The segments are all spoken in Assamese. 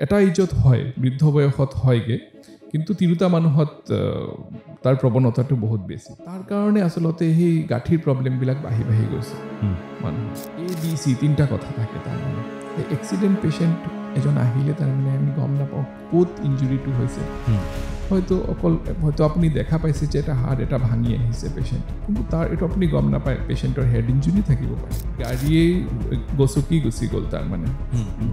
এটা ইজত হয় বৃদ্ধ বয়সত হয়গে কিন্তু তিৰোতা মানুহত তাৰ প্ৰৱণতাটো বহুত বেছি তাৰ কাৰণে আচলতে সেই গাঁঠিৰ প্ৰব্লেমবিলাক বাঢ়ি গৈছে মানুহৰ ABC তিনিটা কথা থাকে তাৰমানে এক্সিডেণ্ট পেচেণ্ট এজন আহিলে তাৰমানে আমি গম নাপাওঁ ক'ত ইঞ্জুৰিটো হৈছে হয়তো আপুনি দেখা পাইছে যে এটা হাড় এটা ভাঙি আহিছে পেচেণ্ট কিন্তু তাৰ এইটো আপুনি গম নাপায় পেচেণ্টৰ হেড ইঞ্জুৰি থাকিব পাৰে গাড়ীয়ে গচকি গুচি গ'ল তাৰমানে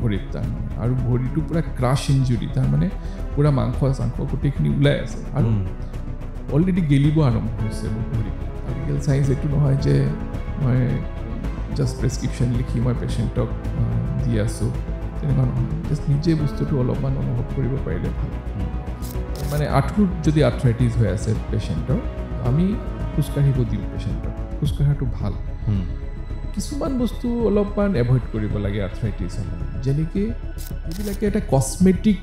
ভৰিত তাৰমানে আৰু ভৰিটো পূৰা ক্ৰাছ ইঞ্জুৰি তাৰমানে পূৰা মাংস গোটেইখিনি ওলাই আছে আৰু অলৰেডি গেলিব আৰম্ভ হৈছে ভৰি মেডিকেল চাইন্স এইটো নহয় যে মই জাষ্ট প্ৰেছক্ৰিপশ্যন লিখি মই পেচেণ্টক দি আছোঁ তেনেকুৱা নহয় জাষ্ট নিজে বস্তুটো অলপমান অনুভৱ কৰিব পাৰিলে ভাল মানে আঁঠুৰ যদি আৰ্থ্ৰাইটিছ হৈ আছে পেচেণ্টৰ আমি খোজকাঢ়িব দিওঁ পেচেণ্টক খোজকাঢ়াটো ভাল কিছুমান বস্তু অলপমান এভইড কৰিব লাগে আৰ্থ্ৰাইটিছ হ'লে যেনেকৈ এইবিলাকে এটা কছমেটিক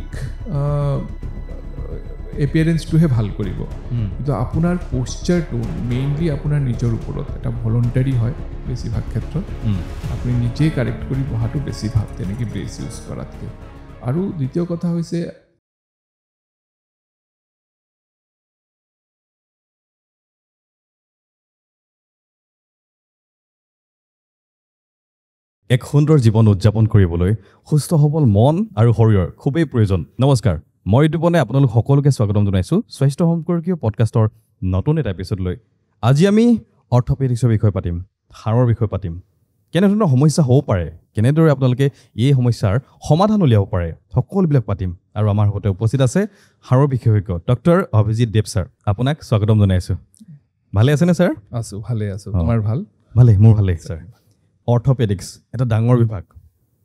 এপিয়াৰেঞ্চটোহে ভাল কৰিব কিন্তু আপোনাৰ প'শ্চাৰটো মেইনলি আপোনাৰ নিজৰ ওপৰত এটা ভলণ্টাৰী হয় বেছিভাগ ক্ষেত্ৰত আপুনি নিজেই কাৰেক্ট কৰি বহাটো বেছি ভাল তেনেকৈ ব্ৰেছ ইউজ কৰাতকৈ আৰু দ্বিতীয় কথা হৈছে এক সুন্দৰ জীৱন উদযাপন কৰিবলৈ সুস্থ সবল মন আৰু শৰীৰৰ খুবেই প্ৰয়োজন নমস্কাৰ মই ঋতুপনে আপোনালোক সকলোকে স্বাগতম জনাইছোঁ স্বাস্থ্য সম্পৰ্কীয় পডকাষ্টৰ নতুন এটা এপিছডলৈ আজি আমি অৰ্থপেডিক্সৰ বিষয়ে পাতিম হাড়ৰ বিষয়ে পাতিম কেনেধৰণৰ সমস্যা হ'ব পাৰে কেনেদৰে আপোনালোকে এই সমস্যাৰ সমাধান উলিয়াব পাৰে সকলোবিলাক পাতিম আৰু আমাৰ সৈতে উপস্থিত আছে হাড়ৰ বিশেষজ্ঞ ডক্টৰ অভিজিত দেৱ ছাৰ আপোনাক স্বাগতম জনাইছোঁ ভালে আছেনে ছাৰ আছোঁ ভালে আছোঁ তোমাৰ ভালে মোৰ ভালেই ছাৰ অৰ্থপেডিক্স এটা ডাঙৰ বিভাগ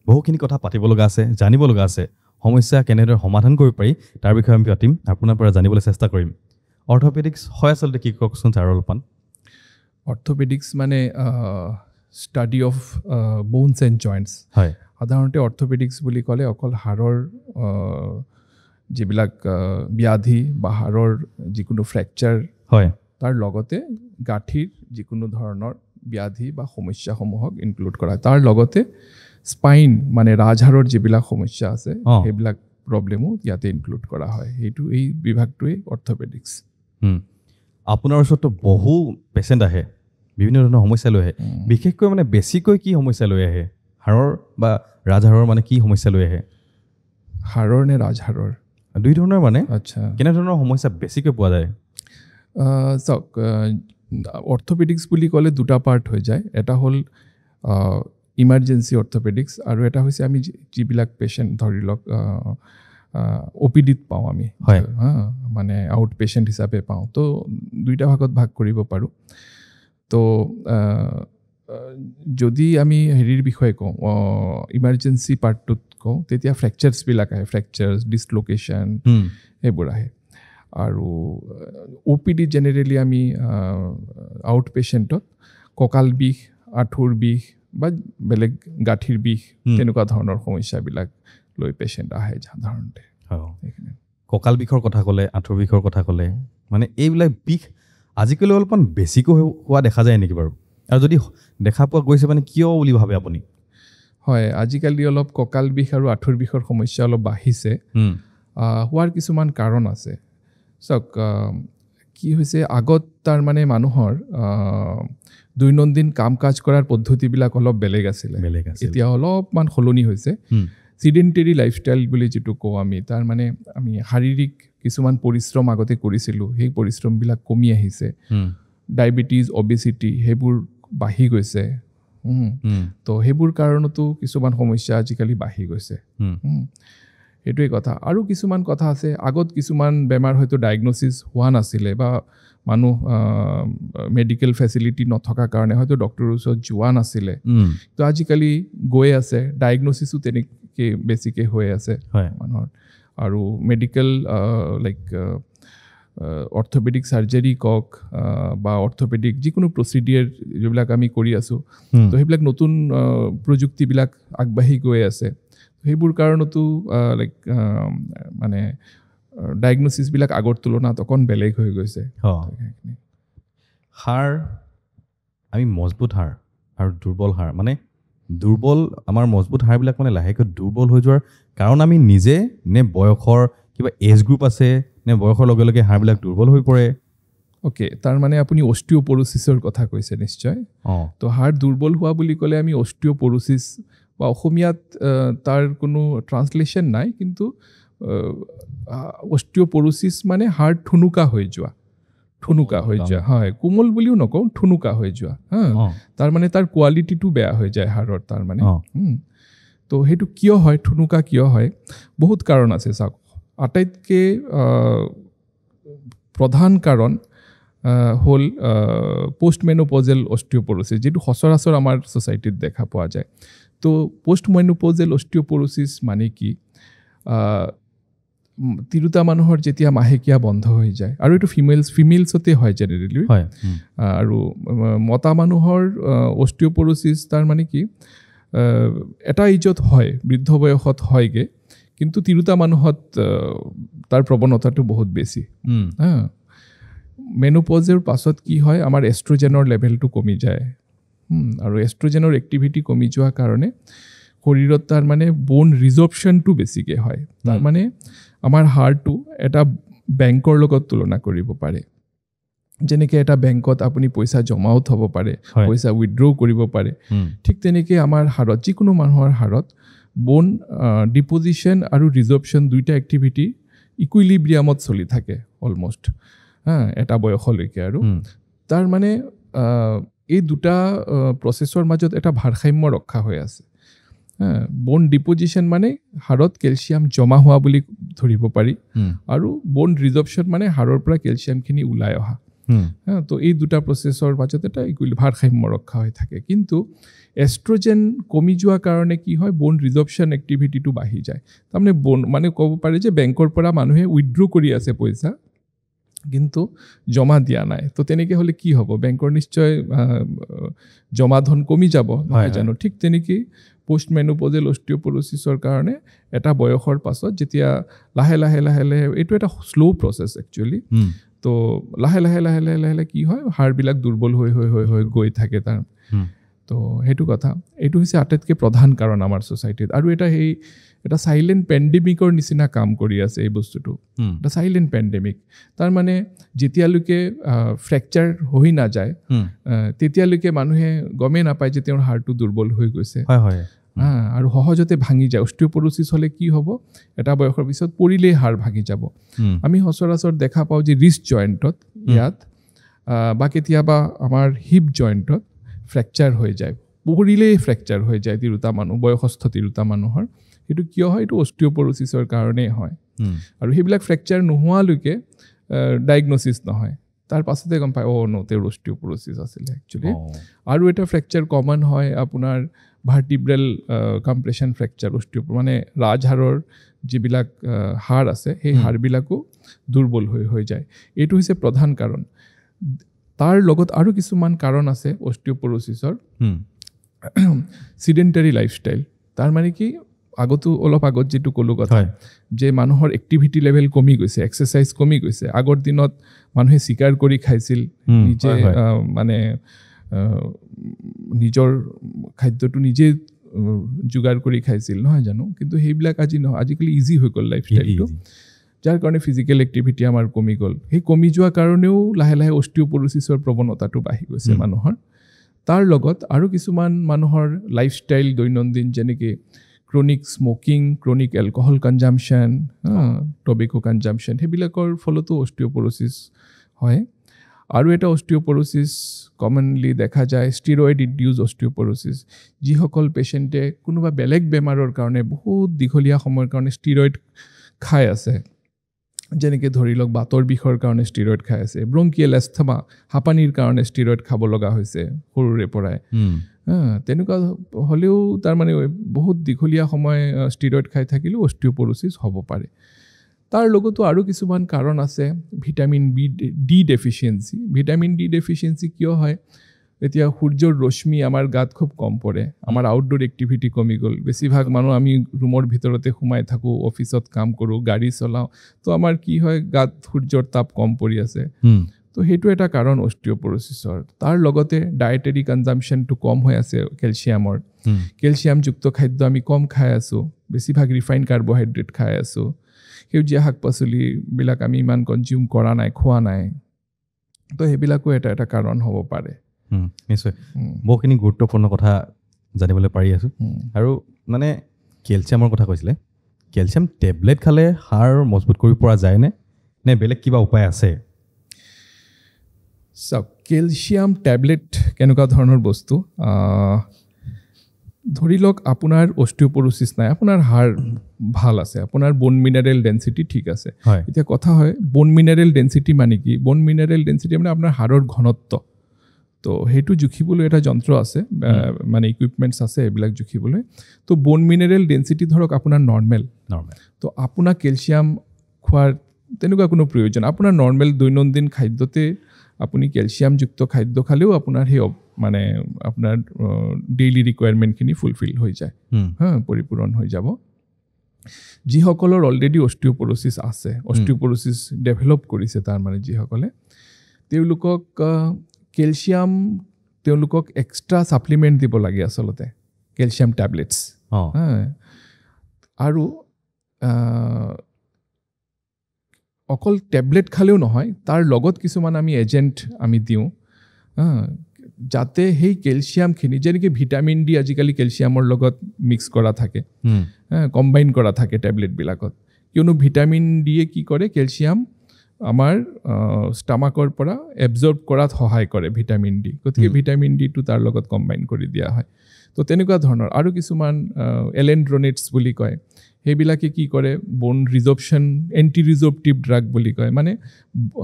বহুখিনি কথা পাতিব লগা আছে জানিব লগা আছে সমস্যা কেনেদৰে সমাধান কৰিব পাৰি তাৰ বিষয়ে আমি পাতিম আপোনাৰ পৰা জানিবলৈ চেষ্টা কৰিম অৰ্থপেডিক্স হয় আচলতে কি কওকচোন ছাৰ অলপমান অৰ্থপেডিক্স মানে ষ্টাডি অফ বোনছ এণ্ড জইণ্টছ হয় সাধাৰণতে অৰ্থপেডিক্স বুলি ক'লে অকল হাড়ৰ যিবিলাক ব্যাধি বা হাড়ৰ যিকোনো ফ্ৰেকচাৰ হয় তাৰ লগতে গাঁঠিৰ যিকোনো ধৰণৰ ব্যাধি বা সমস্যাসমূহক ইনক্লুড কৰা তাৰ লগতে স্পাইন মানে ৰাজহাড়ৰ যিবিলাক সমস্যা আছে সেইবিলাক প্ৰব্লেমো ইয়াতে ইনক্লুড কৰা হয় সেইটো এই বিভাগটোৱেই অৰ্থপেডিক্স আপোনাৰ ওচৰতো বহু পেচেণ্ট আহে বিভিন্ন ধৰণৰ সমস্যা লৈ আহে বিশেষকৈ মানে বেছিকৈ কি সমস্যা লৈ আহে হাড়ৰ বা ৰাজহাড়ৰ মানে কি সমস্যা লৈ আহে হাড়ৰ নে ৰাজহাড়ৰ দুই ধৰণৰ মানে আচ্ছা কেনেধৰণৰ সমস্যা বেছিকৈ পোৱা যায় চাওক অৰ্থপেডিক্স বুলি ক'লে দুটা পাৰ্ট হৈ যায় এটা হ'ল ইমাৰ্জেঞ্চি অৰ্থপেডিক্স আৰু এটা হৈছে আমি যিবিলাক পেচেণ্ট ধৰি লওক OPDত পাওঁ আমি মানে আউট পেচেণ্ট হিচাপে পাওঁ তো দুইটা ভাগত ভাগ কৰিব পাৰোঁ তো যদি আমি হেৰিৰ বিষয়ে কওঁ ইমাৰ্জেঞ্চি পাৰ্টটোত কওঁ তেতিয়া ফ্ৰেকচাৰ্ছবিলাক আহে ফ্ৰেকচাৰ্ছ ডিছল'কেশ্যন সেইবোৰ আহে আৰু OPD জেনেৰেলি আমি আউট পেচেণ্টত কঁকাল বিষ আঁঠুৰ বিষ বা বেলেগ গাঁঠিৰ বিষ তেনেকুৱা ধৰণৰ সমস্যাবিলাক লৈ পেচেণ্ট আহে সাধাৰণতে কঁকাল বিষৰ কথা ক'লে আঁঠুৰ বিষৰ কথা ক'লে মানে এইবিলাক বিষ আজিকালি অলপমান বেছিকৈ হোৱা দেখা যায় নেকি বাৰু আৰু যদি দেখা পোৱা গৈছে মানে কিয় বুলি ভাবে আপুনি হয় আজিকালি অলপ কঁকাল বিষ আৰু আঁঠুৰ বিষৰ সমস্যা অলপ বাঢ়িছে হোৱাৰ কিছুমান কাৰণ আছে চাওক কি হৈছে আগত তাৰ মানে মানুহৰ দৈনন্দিন কাম কাজ কৰাৰ পদ্ধতিবিলাক অলপ বেলেগ আছিলে এতিয়া অলপমান সলনি হৈছে চিডেণ্টেৰী লাইফষ্টাইল বুলি যিটো কওঁ আমি তাৰ মানে আমি শাৰীৰিক কিছুমান পৰিশ্ৰম আগতে কৰিছিলোঁ সেই পৰিশ্ৰমবিলাক কমি আহিছে ডায়েবেটিছ অবেচিটি সেইবোৰ বাঢ়ি গৈছে তো সেইবোৰ কাৰণতো কিছুমান সমস্যা আজিকালি বাঢ়ি গৈছে সেইটোৱে কথা আৰু কিছুমান কথা আছে আগত কিছুমান বেমাৰ হয়তো ডায়েগন'চিছ হোৱা নাছিলে বা মানুহ মেডিকেল ফেচিলিটি নথকাৰ কাৰণে হয়তো ডক্টৰৰ ওচৰত যোৱা নাছিলে তো আজিকালি গৈ আছে ডায়েগন'চিছো তেনেকৈ বেছিকৈ হৈ আছে মানুহৰ আৰু মেডিকেল লাইক অৰ্থপেডিক চাৰ্জাৰী কওক বা অৰ্থপেডিক যিকোনো প্ৰচিডিয়াৰ যিবিলাক আমি কৰি আছোঁ তো সেইবিলাক নতুন প্ৰযুক্তিবিলাক আগবাঢ়ি গৈ আছে সেইবোৰ কাৰণতো লাইক মানে ডায়েগন'চিছবিলাক আগৰ তুলনাত অকণ বেলেগ হৈ গৈছে হাড় আমি মজবুত হাড় আৰু দুৰ্বল হাড় মানে দুৰ্বল আমাৰ মজবুত হাড়বিলাক মানে লাহেকৈ দুৰ্বল হৈ যোৱাৰ কাৰণ আমি নিজে নে বয়সৰ কিবা এজ গ্ৰুপ আছে নে বয়সৰ লগে লগে হাড়বিলাক দুৰ্বল হৈ পৰে? অ'কে, তাৰ মানে আপুনি অষ্টিঅ'পৰোচিছৰ কথা কৈছে নিশ্চয়। তো হাড় দুৰ্বল হোৱা বুলি ক'লে আমি অষ্টিঅ'পৰোচিছ বা অসমীয়াত তাৰ কোনো ট্ৰান্সলেশ্যন নাই, কিন্তু অষ্টিঅ'পৰোচিছ মানে হাড় ঠুনুকা হৈ যোৱা, হয়, কোমল বুলিও নকওঁ, ঠুনুকা হৈ যোৱা। তাৰ মানে তাৰ কোৱালিটিটো বেয়া হৈ যায় হাড়ৰ, তাৰ মানে। তো সেইটো কিয় হয়, ঠুনুকা কিয় হয়? বহুত কাৰণ আছে। চাওক, আটাইতকৈ প্ৰধান কাৰণ হ'ল পোষ্টমেনোপজেল অষ্টিঅ'পৰোচিছ, যিটো সচৰাচৰ আমাৰ ছ'চাইটিত দেখা পোৱা যায়। তো পোষ্টমেনোপজেল অষ্টিঅ'পৰোচিছ মানে কি? তিৰোতা মানুহৰ যেতিয়া মাহেকীয়া বন্ধ হৈ যায়, আৰু এইটো ফিমেলছতে হয় জেনেৰেলি, আৰু মতা মানুহৰ অষ্টিঅ'পৰোচিছ তাৰ মানে কি, এটা এজত হয়, বৃদ্ধ বয়সত হয়গৈ, কিন্তু তিৰোতা মানুহত তাৰ প্ৰৱণতাটো বহুত বেছি। মেনোপজৰ পাছত কি হয়, আমাৰ এষ্ট্ৰজেনৰ লেভেলটো কমি যায়, আৰু এষ্ট্ৰজেনৰ এক্টিভিটি কমি যোৱাৰ কাৰণে শৰীৰত তাৰ মানে বোন ৰিজৰ্পশ্যনটো বেছিকৈ হয়। তাৰ মানে আমাৰ হাড়টো এটা বেংকৰ লগত তুলনা কৰিব পাৰে। যেনেকৈ এটা বেংকত আপুনি পইচা জমাও থ'ব পাৰে, পইচা উইথড্ৰ কৰিব পাৰে, ঠিক তেনেকৈ আমাৰ হাড়ত, যিকোনো মানুহৰ হাড়ত বোন ডিপজিশ্যন আৰু ৰিজৰ্পশ্যন দুইটা এক্টিভিটি ইকুইলিব্ৰিয়ামত চলি থাকে অলমষ্ট, এটা বয়সলৈকে। আৰু তাৰ মানে এই দুটা প্ৰচেছৰ মাজত এটা ভাৰসাম্য ৰক্ষা হৈ আছে। বোন ডিপজিশ্যন মানে হাড়ত কেলছিয়াম জমা হোৱা বুলি ধৰিব পাৰি, আৰু বোন ৰিজৰ্পশ্যন মানে হাড়ৰ পৰা কেলছিয়ামখিনি ওলাই অহা। তো এই দুটা প্ৰচেছৰ মাজত এটা ভাৰসাম্য ৰক্ষা হৈ থাকে। কিন্তু এষ্ট্ৰজেন কমি যোৱাৰ কাৰণে কি হয়, বোন ৰিজৰ্পশ্যন এক্টিভিটিটো বাঢ়ি যায়। তাৰমানে বোন মানে ক'ব পাৰে যে বেংকৰ পৰা মানুহে উইথড্ৰ কৰি আছে পইচা, কিন্তু জমা দিয়া নাই। তো তেনেকৈ হ'লে কি হ'ব? বেংকৰ নিশ্চয় জমা ধন কমি যাব, নহয় জানো? ঠিক তেনেকৈ পোষ্টমেনোপজেল অষ্টিঅ'পৰোচিছৰ কাৰণে এটা বয়সৰ পাছত যেতিয়া লাহে লাহে এইটো এটা শ্ল' প্ৰচেছ একচুৱেলি, তো লাহে লাহে কি হয়, হাড়বিলাক দুৰ্বল হৈ গৈ থাকে তাৰ। তো সেইটো কথা, এইটো হৈছে আটাইতকৈ প্ৰধান কাৰণ আমাৰ ছ'চাইটিত। আৰু এটা চাইলেণ্ট পেণ্ডেমিকৰ নিচিনা কাম কৰি আছে এই বস্তুটো, এটা চাইলেণ্ট পেণ্ডেমিক। তাৰমানে যেতিয়ালৈকে ফ্ৰেকচাৰ হৈ নাযায়, তেতিয়ালৈকে মানুহে গমেই নাপায় যে তেওঁৰ হাড়টো দুৰ্বল হৈ গৈছে, আৰু সহজতে ভাঙি যায়। অষ্টিঅ'পৰোচিছ হ'লে কি হ'ব, এটা বয়সৰ পিছত পৰিলেই হাড় ভাঙি যাব। আমি সচৰাচৰ দেখা পাওঁ যে ৰিষ্ট জইণ্টত, ইয়াত বা কেতিয়াবা আমাৰ হিপ জইণ্টত ফ্ৰেকচাৰ হৈ যায়, পৰিলেই ফ্ৰেকচাৰ হৈ যায় বয়সস্থ তিৰোতা মানুহৰ। সেইটো কিয় হয়? এইটো অষ্টিঅ'পৰোচিছৰ কাৰণেই হয়। আৰু সেইবিলাক ফ্ৰেকচাৰ নোহোৱালৈকে ডায়েগনচিছ নহয়, তাৰ পাছতে গম পায় তেওঁৰ অষ্টিঅ'পৰোচিছ আছিলে একচুৱেলি। আৰু এটা ফ্ৰেকচাৰ কমন হয় আপোনাৰ ভাৰ্টিব্ৰেল কম্প্ৰেশ্যন ফ্ৰেকচাৰ, মানে ৰাজহাড়ৰ যিবিলাক হাড় আছে, সেই হাড়বিলাকো দুৰ্বল হৈ যায়। এইটো হৈছে প্ৰধান কাৰণ। তাৰ লগত আৰু কিছুমান কাৰণ আছে অষ্টিঅ'পৰোচিছৰ। চিডেণ্টাৰী লাইফষ্টাইল, তাৰ মানে কি, অলপ আগত যিটো ক'লোঁ কথা, যে মানুহৰ এক্টিভিটি লেভেল কমি গৈছে, এক্সাৰচাইজ কমি গৈছে। আগৰ দিনত মানুহে চিকাৰ কৰি খাইছিল, নিজে মানে নিজৰ খাদ্যটো নিজে যোগাৰ কৰি খাইছিল, নহয় জানো? কিন্তু সেইবিলাক আজিকালি ইজি হৈ গ'ল লাইফষ্টাইলটো, যাৰ কাৰণে ফিজিকেল এক্টিভিটি আমাৰ কমি গ'ল। সেই কমি যোৱাৰ কাৰণেও লাহে লাহে অষ্টিঅ'পৰোচিছৰ প্ৰৱণতাটো বাঢ়ি গৈছে মানুহৰ। তাৰ লগত আৰু কিছুমান মানুহৰ লাইফষ্টাইল দৈনন্দিন, যেনেকৈ ক্ৰনিক স্মকিং, ক্ৰনিক এলকহল কনজাম্পশ্যন, টবেকো কনজাম্পশ্যন, সেইবিলাকৰ ফলতো অষ্টিঅ'পৰোচিছ হয়। আৰু এটা অষ্টিঅ'পৰোচিছ কমনলি দেখা যায়, ষ্টিৰইড ইনডিউচ অষ্টিঅ'পৰোচিছ। যিসকল পেচেণ্টে কোনোবা বেলেগ বেমাৰৰ কাৰণে বহুত দীঘলীয়া সময়ৰ কাৰণে ষ্টিৰইড খাই আছে, যেনেকৈ ধৰি লওক বাতৰ বিষৰ কাৰণে ষ্টিৰইড খাই আছে, ব্ৰংকিয়েল এষ্টামা, হাঁপানিৰ কাৰণে ষ্টিৰইড খাব লগা হৈছে সৰুৰে পৰাই, তেনেকুৱা হ'লেও তাৰমানে বহুত দীঘলীয়া সময় ষ্টিৰইড খাই থাকিলেও অষ্টিঅ'পৰোচিছ হ'ব পাৰে। তাৰ লগতো আৰু কিছুমান কাৰণ আছে। Vitamin D deficiency. Vitamin D deficiency কিয় হয়? এতিয়া সূৰ্যৰ ৰশ্মি আমাৰ গাত খুব কম পৰে, আমাৰ আউটডোৰ এক্টিভিটি কমি গ'ল। বেছিভাগ মানুহ আমি ৰুমৰ ভিতৰতে সোমাই থাকোঁ, অফিচত কাম কৰোঁ, গাড়ী চলাওঁ, তো আমাৰ কি হয়, গাত সূৰ্যৰ তাপ কম পৰি আছে। তো সেইটো এটা কাৰণ অস্টিঅপৰচিছৰ তাৰ লগতে ডায়েটাৰী কনজাম্পশ্যনটো কম হৈ আছে কেলছিয়ামৰ কেলছিয়ামযুক্ত খাদ্য আমি কম খাই আছোঁ বেছিভাগ ৰিফাইন কাৰ্বহাইড্ৰেট খাই আছোঁ সেউজীয়া শাক পাচলিবিলাক আমি ইমান কনজিউম কৰা নাই খোৱা নাই তো সেইবিলাকো এটা কাৰণ হ'ব পাৰে নিশ্চয় বহুখিনি গুৰুত্বপূৰ্ণ কথা জানিবলৈ পাৰি আছোঁ আৰু মানে কেলছিয়ামৰ কথা কৈছিলে কেলছিয়াম টেবলেট খালে হাড় মজবুত কৰিব পৰা যায়নে নে বেলেগ কিবা উপায় আছে চাওক কেলছিয়াম টেবলেট কেনেকুৱা ধৰণৰ বস্তু ধৰি লওক আপোনাৰ অস্টিঅপৰচিছ নাই আপোনাৰ হাড় ভাল আছে আপোনাৰ বোন মিনাৰেল ডেনচিটি ঠিক আছে এতিয়া কথা হয় বোন মিনাৰেল ডেনচিটি মানে কি বোন মিনাৰেল ডেনচিটি মানে আপোনাৰ হাড়ৰ ঘনত্ব তো সেইটো জুখিবলৈ এটা যন্ত্ৰ আছে মানে ইকুইপমেণ্টছ আছে এইবিলাক জুখিবলৈ তো বোন মিনাৰেল ডেনচিটি ধৰক আপোনাৰ নৰ্মেল তো আপোনাক কেলছিয়াম খোৱাৰ তেনেকুৱা কোনো প্ৰয়োজন আপোনাৰ নৰ্মেল দৈনন্দিন খাদ্যতে আপুনি কেলছিয়ামযুক্ত খাদ্য খালেও আপোনাৰ সেই মানে আপোনাৰ ডেইলি ৰিকুৱাৰমেণ্টখিনি ফুলফিল হৈ যায় পৰিপূৰণ হৈ যাব যিসকলৰ অলৰেডি অস্টিঅপৰচিছ আছে অস্টিঅপৰচিছ ডেভেলপ কৰিছে তাৰ মানে যিসকলে তেওঁলোকক কেলছিয়াম তেওঁলোকক এক্সট্ৰা ছাপ্লিমেণ্ট দিব লাগে আচলতে কেলছিয়াম টেবলেটছ আৰু অকল টেবলেট খালেও নহয় তাৰ লগত কিছুমান আমি এজেণ্ট আমি দিওঁ যাতে সেই কেলছিয়ামখিনি যেনেকৈ ভিটামিন ডি আজিকালি কেলছিয়ামৰ লগত মিক্স কৰা থাকে কম্বাইন কৰা থাকে টেবলেটবিলাকত কিয়নো ভিটামিন ডিয়ে কি কৰে কেলছিয়াম আমাৰ ষ্টামাকৰ পৰা এবজৰ্ব কৰাত সহায় কৰে ভিটামিন ডি গতিকে ভিটামিন ডিটো তাৰ লগত কম্বাইন কৰি দিয়া হয় তো তেনেকুৱা ধৰণৰ আৰু কিছুমান এলেণ্ড্ৰনেটছ বুলি কয় সেইবিলাকে কি কৰে বোন ৰিজৰ্পশ্যন এণ্টি ৰিজৰ্পটিভ ড্ৰাগ বুলি কয় মানে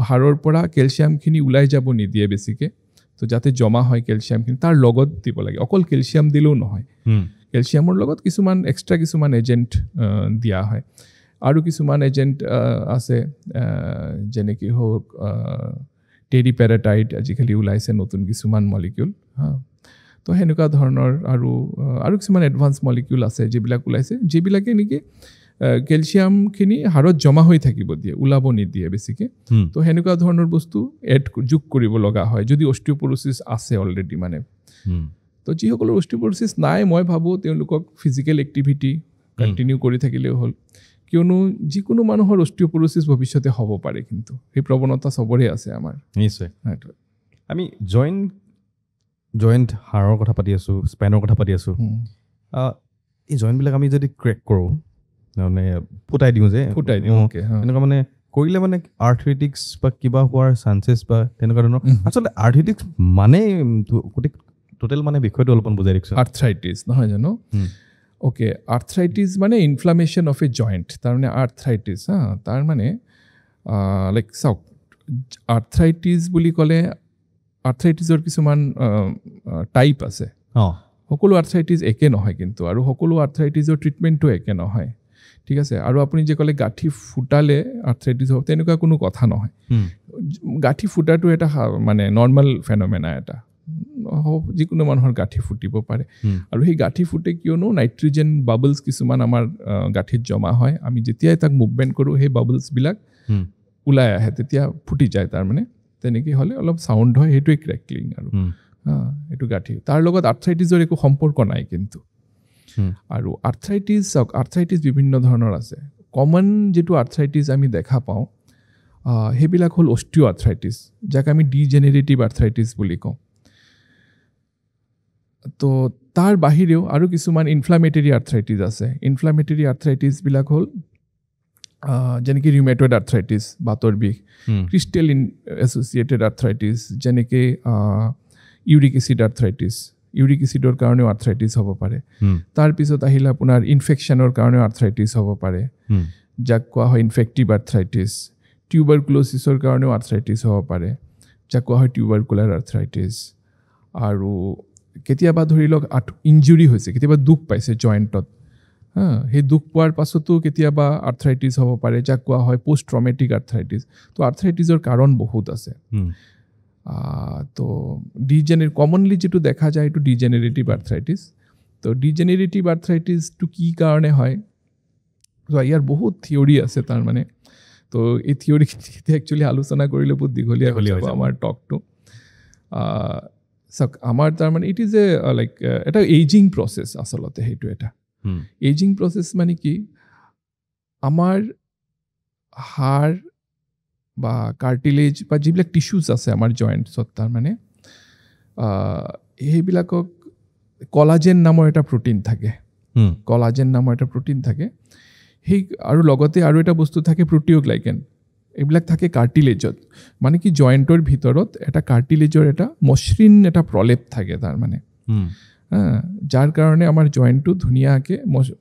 হাড়ৰ পৰা কেলছিয়ামখিনি ওলাই যাব নিদিয়ে বেছিকৈ তো যাতে জমা হয় কেলছিয়ামখিনি তাৰ লগত দিব লাগে অকল কেলছিয়াম দিলেও নহয় কেলছিয়ামৰ লগত কিছুমান এক্সট্ৰা কিছুমান এজেণ্ট দিয়া হয় আৰু কিছুমান এজেণ্ট আছে যেনেকৈ হওক টেৰিপেৰাটাইড আজিকালি ওলাইছে নতুন কিছুমান মলিকিউল তো সেনেকুৱা ধৰণৰ আৰু কিছুমান এডভান্স মলিকিউল আছে যিবিলাক ওলাইছে যিবিলাকে নেকি কেলছিয়ামখিনি হাড়ত জমা হৈ থাকিব দিয়ে ওলাব নিদিয়ে বেছিকৈ তো সেনেকুৱা ধৰণৰ বস্তু যোগ কৰিব লগা হয় যদি অস্টিঅপৰচিছ আছে অলৰেডি মানে তো যিসকলৰ অস্টিঅপৰচিছ নাই মই ভাবোঁ তেওঁলোকক ফিজিকেল এক্টিভিটি কণ্টিনিউ কৰি থাকিলেও হ'ল কিয়নো যিকোনো মানুহৰ অস্টিঅপৰচিছ ভৱিষ্যতে হ'ব পাৰে কিন্তু সেই প্ৰৱণতা চবৰে আছে আমাৰ নিশ্চয় আমি জইণ্ট হাড়ৰ কথা পাতি আছোঁ স্পাইনৰ কথা পাতি আছোঁ এই জইণ্টবিলাক আমি যদি ক্ৰেক কৰোঁ মানে ফুটাই দিওঁ এনেকুৱা মানে কৰিলে মানে আৰ্থ্ৰাইটিক্স বা কিবা হোৱাৰ চান্সেছ বা তেনেকুৱা ধৰণৰ আচলতে আৰ্থ্ৰাইটিক্স মানে গোটেই টোটেল মানে বিষয়টো অলপমান বুজাই দিছোঁ আৰ্থ্ৰাইটিছ নহয় জানো অ'কে আৰ্থ্ৰাইটিছ মানে ইনফ্লামেশ্যন অফ এ জইণ্ট তাৰমানে আৰ্থ্ৰাইটিছ তাৰ মানে লাইক চাওক আৰ্থ্ৰাইটিছ বুলি ক'লে আৰ্থ্ৰাইটিছৰ কিছুমান টাইপ আছে সকলো আৰ্থ্ৰাইটিছ একে নহয় কিন্তু আৰু সকলো আৰ্থ্ৰাইটিছৰ ট্ৰিটমেণ্টটো একে নহয় ঠিক আছে আৰু আপুনি যে ক'লে গাঁঠি ফুটালে আৰ্থ্ৰাইটিছ হ'ব তেনেকুৱা কোনো কথা নহয় গাঁঠি ফুটাটো এটা মানে নৰ্মেল ফেনমেনা এটা যিকোনো মানুহৰ গাঁঠি ফুটিব পাৰে আৰু সেই গাঁঠি ফুটে কিয়নো নাইট্ৰজেন বাবলছ কিছুমান আমাৰ গাঁঠিত জমা হয় আমি যেতিয়াই তাক মুভমেণ্ট কৰোঁ সেই বাবলছবিলাক ওলাই আহে তেতিয়া ফুটি যায় তাৰমানে তেনেকৈ হ'লে অলপ চাউণ্ড হয় সেইটোৱে ক্ৰেকলিং আৰু এইটো গাঁঠি তাৰ লগত আৰ্থ্ৰাইটিছৰ একো সম্পৰ্ক নাই কিন্তু আৰু আৰ্থ্ৰাইটিছ চাওক আৰ্থ্ৰাইটিছ বিভিন্ন ধৰণৰ আছে কমন যিটো আৰ্থ্ৰাইটিছ আমি দেখা পাওঁ সেইবিলাক হ'ল অষ্টিঅ' আৰ্থ্ৰাইটিছ যাক আমি ডিজেনেৰেটিভ আৰ্থ্ৰাইটিছ বুলি কওঁ তো তাৰ বাহিৰেও আৰু কিছুমান ইনফ্লামেটৰী আৰ্থ্ৰাইটিছ আছে ইনফ্লামেটৰী আৰ্থ্ৰাইটিছবিলাক হ'ল যেনেকৈ ৰিউমেটইড আৰ্থ্ৰাইটিছ বাতৰ বিষ ক্ৰিষ্টেল এছ'চিয়েটেড আৰ্থ্ৰাইটিছ যেনেকৈ ইউৰিক এচিড আৰ্থ্ৰাইটিছ ইউৰিক এচিডৰ কাৰণেও আৰ্থ্ৰাইটিছ হ'ব পাৰে তাৰপিছত আহিলে আপোনাৰ ইনফেকশ্যনৰ কাৰণেও আৰ্থ্ৰাইটিছ হ'ব পাৰে যাক কোৱা হয় ইনফেক্টিভ আৰ্থ্ৰাইটিছ টিউবাৰকুলোচিছৰ কাৰণেও আৰ্থ্ৰাইটিছ হ'ব পাৰে যাক কোৱা হয় টিউবাৰকুলাৰ আৰ্থ্ৰাইটিছ আৰু কেতিয়াবা ধৰি লওক ইঞ্জুৰি হৈছে কেতিয়াবা দুখ পাইছে জইণ্টত সেই দুখ পোৱাৰ পাছতো কেতিয়াবা আৰ্থ্ৰাইটিছ হ'ব পাৰে যাক কোৱা হয় পষ্ট ট্ৰমেটিক আৰ্থ্ৰাইটিছ তো আৰ্থ্ৰাইটিছৰ কাৰণ বহুত আছে তো কমনলি যিটো দেখা যায় এইটো ডিজেনেৰেটিভ আৰ্থ্ৰাইটিছ তো ডিজেনেৰেটিভ আৰ্থ্ৰাইটিছটো কি কাৰণে হয় ইয়াৰ বহুত থিয়ৰী আছে তাৰমানে তো এই থিয়ৰিখিনি একচুৱেলি আলোচনা কৰিলে বহুত দীঘলীয়া হৈ যাব আমাৰ টকটো চাওক আমাৰ তাৰমানে ইট ইজ এ লাইক এটা এইজিং প্ৰচেছ আচলতে সেইটো এটা এইজিং প্ৰচেছ মানে কি আমাৰ হাড় বা কাৰ্টিলেজ বা যিবিলাক টিচুজ আছে আমাৰ জইণ্টছত তাৰমানে সেইবিলাকক কলাজেন নামৰ এটা প্ৰটিন থাকে কলাজেন নামৰ এটা প্ৰটিন থাকে সেই আৰু লগতে আৰু এটা বস্তু থাকে প্ৰটিঅগ্লাইকেন এইবিলাক থাকে কাৰ্টিলেজত মানে কি জইণ্টৰ ভিতৰত এটা কাৰ্টিলেজৰ এটা মসৃণ এটা প্ৰলেপ থাকে তাৰমানে যাৰ কাৰণে আমাৰ জইণ্টটো ধুনীয়াকৈ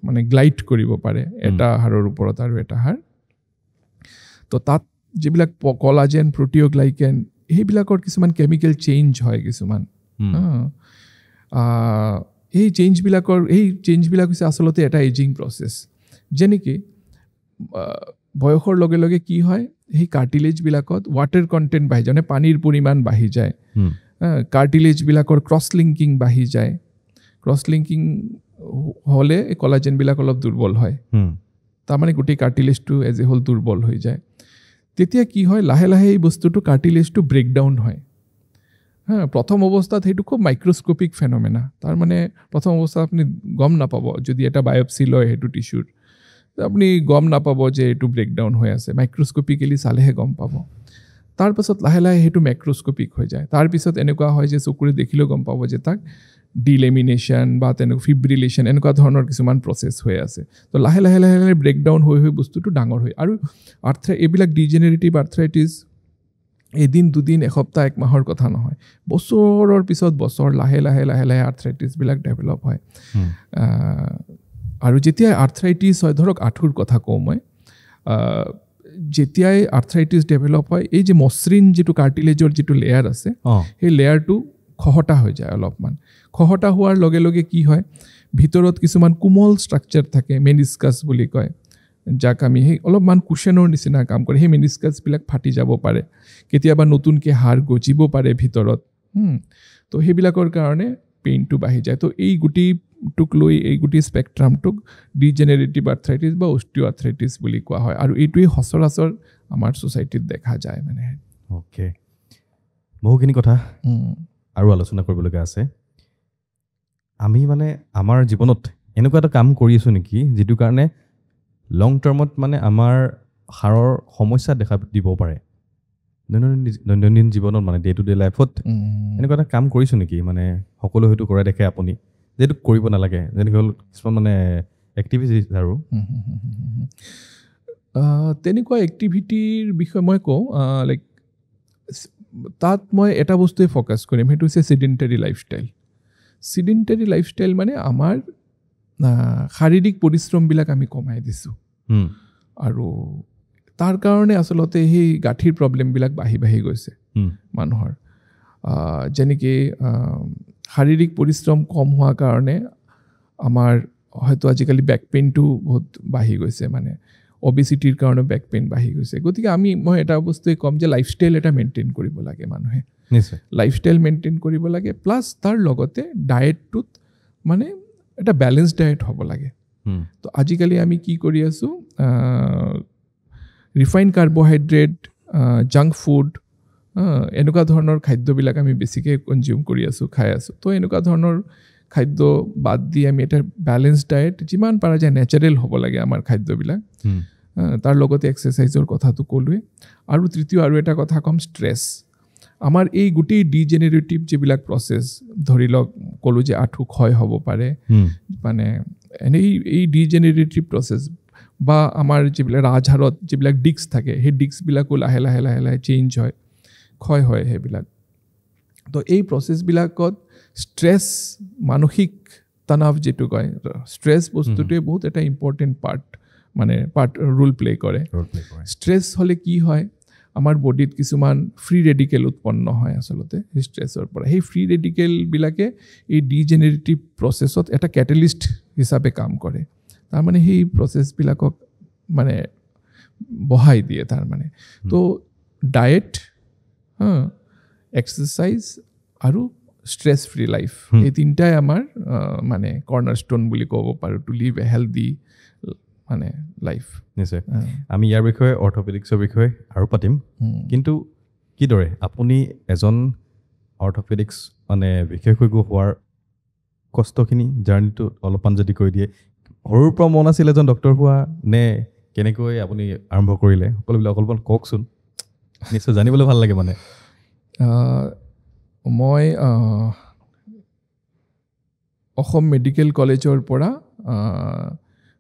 মানে গ্লাইড কৰিব পাৰে এটা হাড়ৰ ওপৰত আৰু এটা হাড় তো তাত যিবিলাক কলাজেন প্ৰটিঅগ্লাইকেন সেইবিলাকৰ কিছুমান কেমিকেল চেঞ্জ হয় কিছুমান এই চেঞ্জবিলাক হৈছে আচলতে এটা এজিং প্ৰচেছ যেনেকৈ বয়সৰ লগে লগে কি হয় সেই কাৰ্টিলেজবিলাকত ৱাটাৰ কণ্টেণ্ট বাঢ়ি যায় মানে পানীৰ পৰিমাণ বাঢ়ি যায় কাৰ্টিলেজবিলাকৰ ক্ৰছ লিংকিং বাঢ়ি যায় ক্ৰছ লিংকিং হ'লে এই কলাজেনবিলাক অলপ দুৰ্বল হয় তাৰমানে গোটেই কাৰ্টিলেজটো এজ এ হোল দুৰ্বল হৈ যায় তেতিয়া কি হয় লাহে লাহে এই বস্তুটো কাৰ্টিলেজটো ব্ৰেকডাউন হয় প্ৰথম অৱস্থাত সেইটো খুব মাইক্ৰস্কোপিক ফেনমেনা তাৰমানে প্ৰথম অৱস্থাত আপুনি গম নাপাব যদি এটা বায়পচি লয় সেইটো টিচুৰ আপুনি গম নাপাব যে এইটো ব্ৰেকডাউন হৈ আছে মাইক্ৰস্কোপিকেলি চালেহে গম পাব তাৰপাছত লাহে লাহে সেইটো মেক্ৰস্কোপিক হৈ যায় তাৰপিছত এনেকুৱা হয় যে চকুৰে দেখিলেও গম পাব যে তাক ডিলেমিনেশ্যন বা তেনেকুৱা ফিব্ৰিলেশ্যন এনেকুৱা ধৰণৰ কিছুমান প্ৰচেছ হৈ আছে তো লাহে লাহে লাহে লাহে ব্ৰেকডাউন হৈ হৈ বস্তুটো ডাঙৰ হয় আৰু এইবিলাক ডিজেনেৰেটিভ আৰ্থ্ৰাইটিছ এদিন দুদিন এসপ্তাহ এক মাহৰ কথা নহয় বছৰৰ পিছত বছৰ লাহে লাহে লাহে লাহে আৰ্থ্ৰাইটিছবিলাক ডেভেলপ হয় আৰু যেতিয়াই আৰ্থ্ৰাইটিছ হয় ধৰক আঁঠুৰ কথা কওঁ মই যেতিয়াই আৰ্থ্ৰাইটিছ ডেভেলপ হয় এই যে মসৃণ যিটো কাৰ্টিলেজৰ যিটো লেয়াৰ আছে সেই লেয়াৰটো খহটা হৈ যায় অলপমান খহটা হোৱাৰ লগে লগে কি হয় ভিতৰত কিছুমান কোমল ষ্ট্ৰাকচাৰ থাকে মেনিস্কাছ বুলি কয় যাক আমি সেই অলপমান কুশ্যনৰ নিচিনা কাম কৰে সেই মেনিস্কাছবিলাক ফাটি যাব পাৰে কেতিয়াবা নতুনকৈ হাড় গজিব পাৰে ভিতৰত তো সেইবিলাকৰ কাৰণে পেইনটো বাঢ়ি যায় তো এই গুটিটোক লৈ এই গুটি স্পেক্ট্ৰামটোক ডিজেনেৰেটিভ আৰ্থ্ৰাইটিছ বা অষ্টিঅ' আৰ্থ্ৰাইটিছ বুলি কোৱা হয় আৰু এইটোৱেই সচৰাচৰ আমাৰ ছ'চাইটিত দেখা যায় মানে অ'কে বহুখিনি কথা আৰু আলোচনা কৰিবলগীয়া আছে আমি মানে আমাৰ জীৱনত এনেকুৱা এটা কাম কৰি আছোঁ নেকি যিটো কাৰণে লং টাৰ্মত মানে আমাৰ হাড়ৰ সমস্যা দেখা দিব পাৰে দৈনন্দিন জীৱনত মানে ডে টু ডে লাইফত এনেকুৱা এটা কাম কৰিছোঁ নেকি মানে সকলো হয়তো কৰে দেখে আপুনি যিহেতু কৰিব নালাগে যেনেকৈ হ'ল কিছুমান মানে এক্টিভিটিজ আৰু তেনেকুৱা এক্টিভিটিৰ বিষয়ে মই কওঁ লাইক তাত মই এটা বস্তুৱে ফ'কাছ কৰিম সেইটো হৈছে ছিডেণ্টেৰী লাইফষ্টাইল মানে আমাৰ শাৰীৰিক পৰিশ্ৰমবিলাক আমি কমাই দিছোঁ আৰু তাৰ কাৰণে আচলতে সেই গাঁঠিৰ প্ৰব্লেমবিলাক বাঢ়ি বাঢ়ি গৈছে মানুহৰ যেনেকৈ শাৰীৰিক পৰিশ্ৰম কম হোৱাৰ কাৰণে আমাৰ হয়তো আজিকালি বেক পেইনটো বহুত বাঢ়ি গৈছে মানে অবেচিটিৰ কাৰণে বেক পেইন বাঢ়ি গৈছে গতিকে মই এটা বস্তুৱে ক'ম যে লাইফষ্টাইল এটা মেইনটেইন কৰিব লাগে মানুহে লাইফষ্টাইল মেইনটেইন কৰিব লাগে প্লাছ তাৰ লগতে ডায়েটটোত মানে এটা বেলেঞ্চ ডায়েট হ'ব লাগে তো আজিকালি আমি কি কৰি আছোঁ ৰিফাইন কাৰ্বহাইড্ৰেট জাংক ফুড এনেকুৱা ধৰণৰ খাদ্যবিলাক আমি বেছিকৈ কনজিউম কৰি আছোঁ খাই আছোঁ তো এনেকুৱা ধৰণৰ খাদ্য বাদ দি আমি এটা বেলেঞ্চ ডায়েট যিমান পৰা যায় নেচাৰেল হ'ব লাগে আমাৰ খাদ্যবিলাক তাৰ লগতে এক্সাৰচাইজৰ কথাটো ক'লোৱে আৰু তৃতীয় আৰু এটা কথা ক'ম ষ্ট্ৰেছ আমাৰ এই গোটেই ডিজেনেৰেটিভ যিবিলাক প্ৰচেছ ধৰি লওক ক'লোঁ যে আঁঠু ক্ষয় হ'ব পাৰে মানে এনেই এই ডিজেনেৰেটিভ প্ৰচেছ বা আমাৰ যিবিলাক ৰাজহাড়ত যিবিলাক ডিস্ক থাকে সেই ডিস্কবিলাকো লাহে লাহে লাহে লাহে চেঞ্জ হয় ক্ষয় হয় সেইবিলাক তো এই প্ৰচেছবিলাকত ষ্ট্ৰেছ মানসিক তনাৱ যিটো কয় ষ্ট্ৰেছ বস্তুটোৱে বহুত এটা ইম্পৰ্টেণ্ট পাৰ্ট ৰোল প্লে কৰে ষ্ট্ৰেছ হ'লে কি হয় আমাৰ বডিত কিছুমান ফ্ৰী ৰেডিকেল উৎপন্ন হয় আচলতে সেই ষ্ট্ৰেছৰ পৰা সেই ফ্ৰী ৰেডিকেলবিলাকে এই ডিজেনেৰেটিভ প্ৰচেছত এটা কেটেলিষ্ট হিচাপে কাম কৰে তাৰমানে সেই প্ৰচেছবিলাকক মানে বঢ়াই দিয়ে তাৰমানে তো ডায়েট এক্সাৰচাইজ আৰু ষ্ট্ৰেছ ফ্ৰী লাইফ এই তিনিটাই আমাৰ মানে কৰ্নাৰ ষ্ট'ন বুলি ক'ব পাৰোঁ টু লিভ এ হেল্ডি মানে লাইফ নিশ্চয় আমি ইয়াৰ বিষয়ে অৰ্থপেডিক্সৰ বিষয়ে আৰু পাতিম কিন্তু কিদৰে আপুনি এজন অৰ্থপেডিক্স মানে বিশেষজ্ঞ হোৱাৰ কষ্টখিনি জাৰ্ণিটো অলপমান যদি কৈ দিয়ে সৰুৰ পৰা মন আছিল এজন ডক্টৰ হোৱা নে কেনেকৈ আপুনি আৰম্ভ কৰিলে সকলোবিলাক অলপমান কওকচোন নিশ্চয় জানিবলৈ ভাল লাগে মানে মই অসম মেডিকেল কলেজৰ পৰা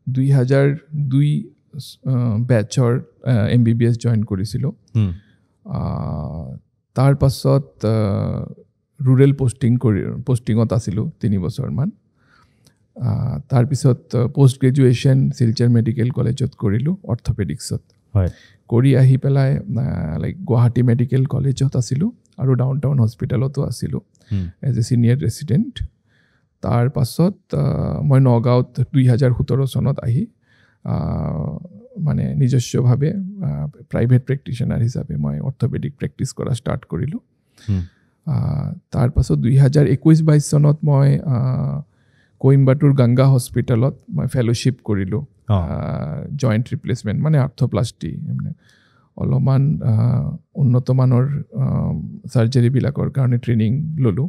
2002 বেটছৰ MBBS জইন কৰিছিলোঁ তাৰ পাছত ৰুৰেল পষ্টিঙত আছিলোঁ 3 বছৰমান তাৰপিছত পোষ্ট গ্ৰেজুৱেশ্যন শিলচৰ মেডিকেল কলেজত কৰিলোঁ অৰ্থপেডিক্সত হয় কৰি আহি পেলাই লাইক গুৱাহাটী মেডিকেল কলেজত আছিলোঁ আৰু ডাউন টাউন হস্পিটেলতো আছিলোঁ এজ এ ছিনিয়ৰ ৰেচিডেণ্ট তাৰ পাছত মই নগাঁৱত 2017 চনত আহি মানে নিজস্বভাৱে প্ৰাইভেট প্ৰেক্টিশ্যনাৰ হিচাপে মই অৰ্থপেডিক প্ৰেক্টিছ কৰা ষ্টাৰ্ট কৰিলোঁ তাৰ পাছত 2021-22 চনত মই কোইম্বাটুৰ গংগা হস্পিটেলত মই ফেলোশ্বিপ কৰিলোঁ জইণ্ট ৰিপ্লেচমেণ্ট মানে আৰ্থপ্লাষ্টি মানে অলপমান উন্নতমানৰ চাৰ্জাৰীবিলাকৰ কাৰণে ট্ৰেইনিং ল'লোঁ